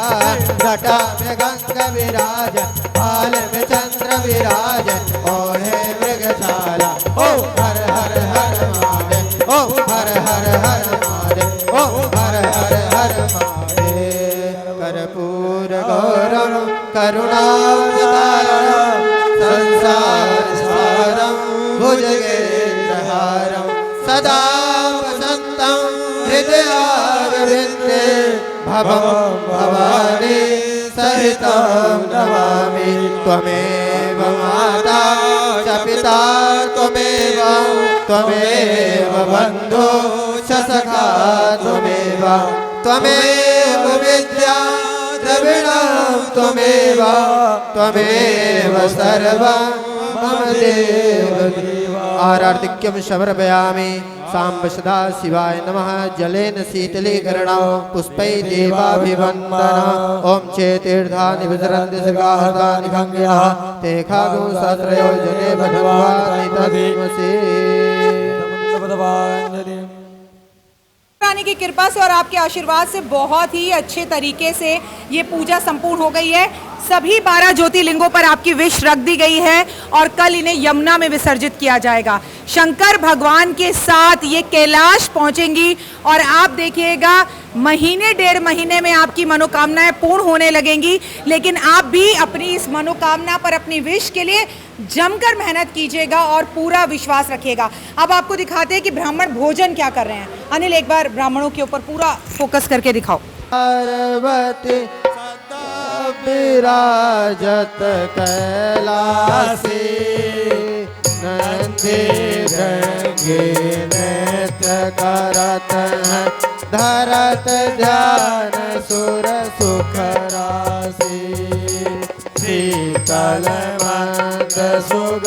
घटा में गंग विराज भाल में चंद्र विराज ओढ़े मृगशाला ओम हर हर हर महादेव ओम हर हर हर महादेव ओम हर हर हर महादेव कर्पूर गौरम करुणावतारम संसार सारम भुजगेन्द्रहारम सदा वसंतम हृदयारविंदे भवं भवानी सहितं नमामि त्वमेव माता च पिता त्वमेव बन्धो च सखा त्वमेव विद्या द्रविणं त्वमेव सर्वं मम देव आरार्तिक्यं समर्पयामि साम्ब सदा शिवाय नमः जलेन शीतलीकरणं पुष्पै देवाभिवन्दनं ॐ चेतीर्थानि विचरन्ति सगाहतानि गङ्गयाः ते खागो सहस्रयोजने भगवान् तदेवसे रानी की कृपा से और आपके आशीर्वाद से बहुत ही अच्छे तरीके से ये पूजा संपूर्ण हो गई है। सभी 12 ज्योतिर्लिंगों पर आपकी विश रख दी गई है और कल इन्हें यमुना में विसर्जित किया जाएगा। शंकर भगवान के साथ ये कैलाश पहुंचेंगी और आप देखिएगा महीने 1.5 महीने में आपकी मनोकामनाएं पूर्ण होने लगेंगी। लेकिन आप भी अपनी इस मनोकामना पर, अपनी विश के लिए जमकर मेहनत कीजिएगा और पूरा विश्वास रखिएगा। अब आपको दिखाते हैं कि ब्राह्मण भोजन क्या कर रहे हैं। अनिल, एक बार ब्राह्मणों के ऊपर पूरा फोकस करके दिखाओ। पार्वती विराजत कैलासी, नंदी भृंगी नृत्य करत हैं, धरत ध्यान सुर सुख राशि, शीतल मंद सुगंध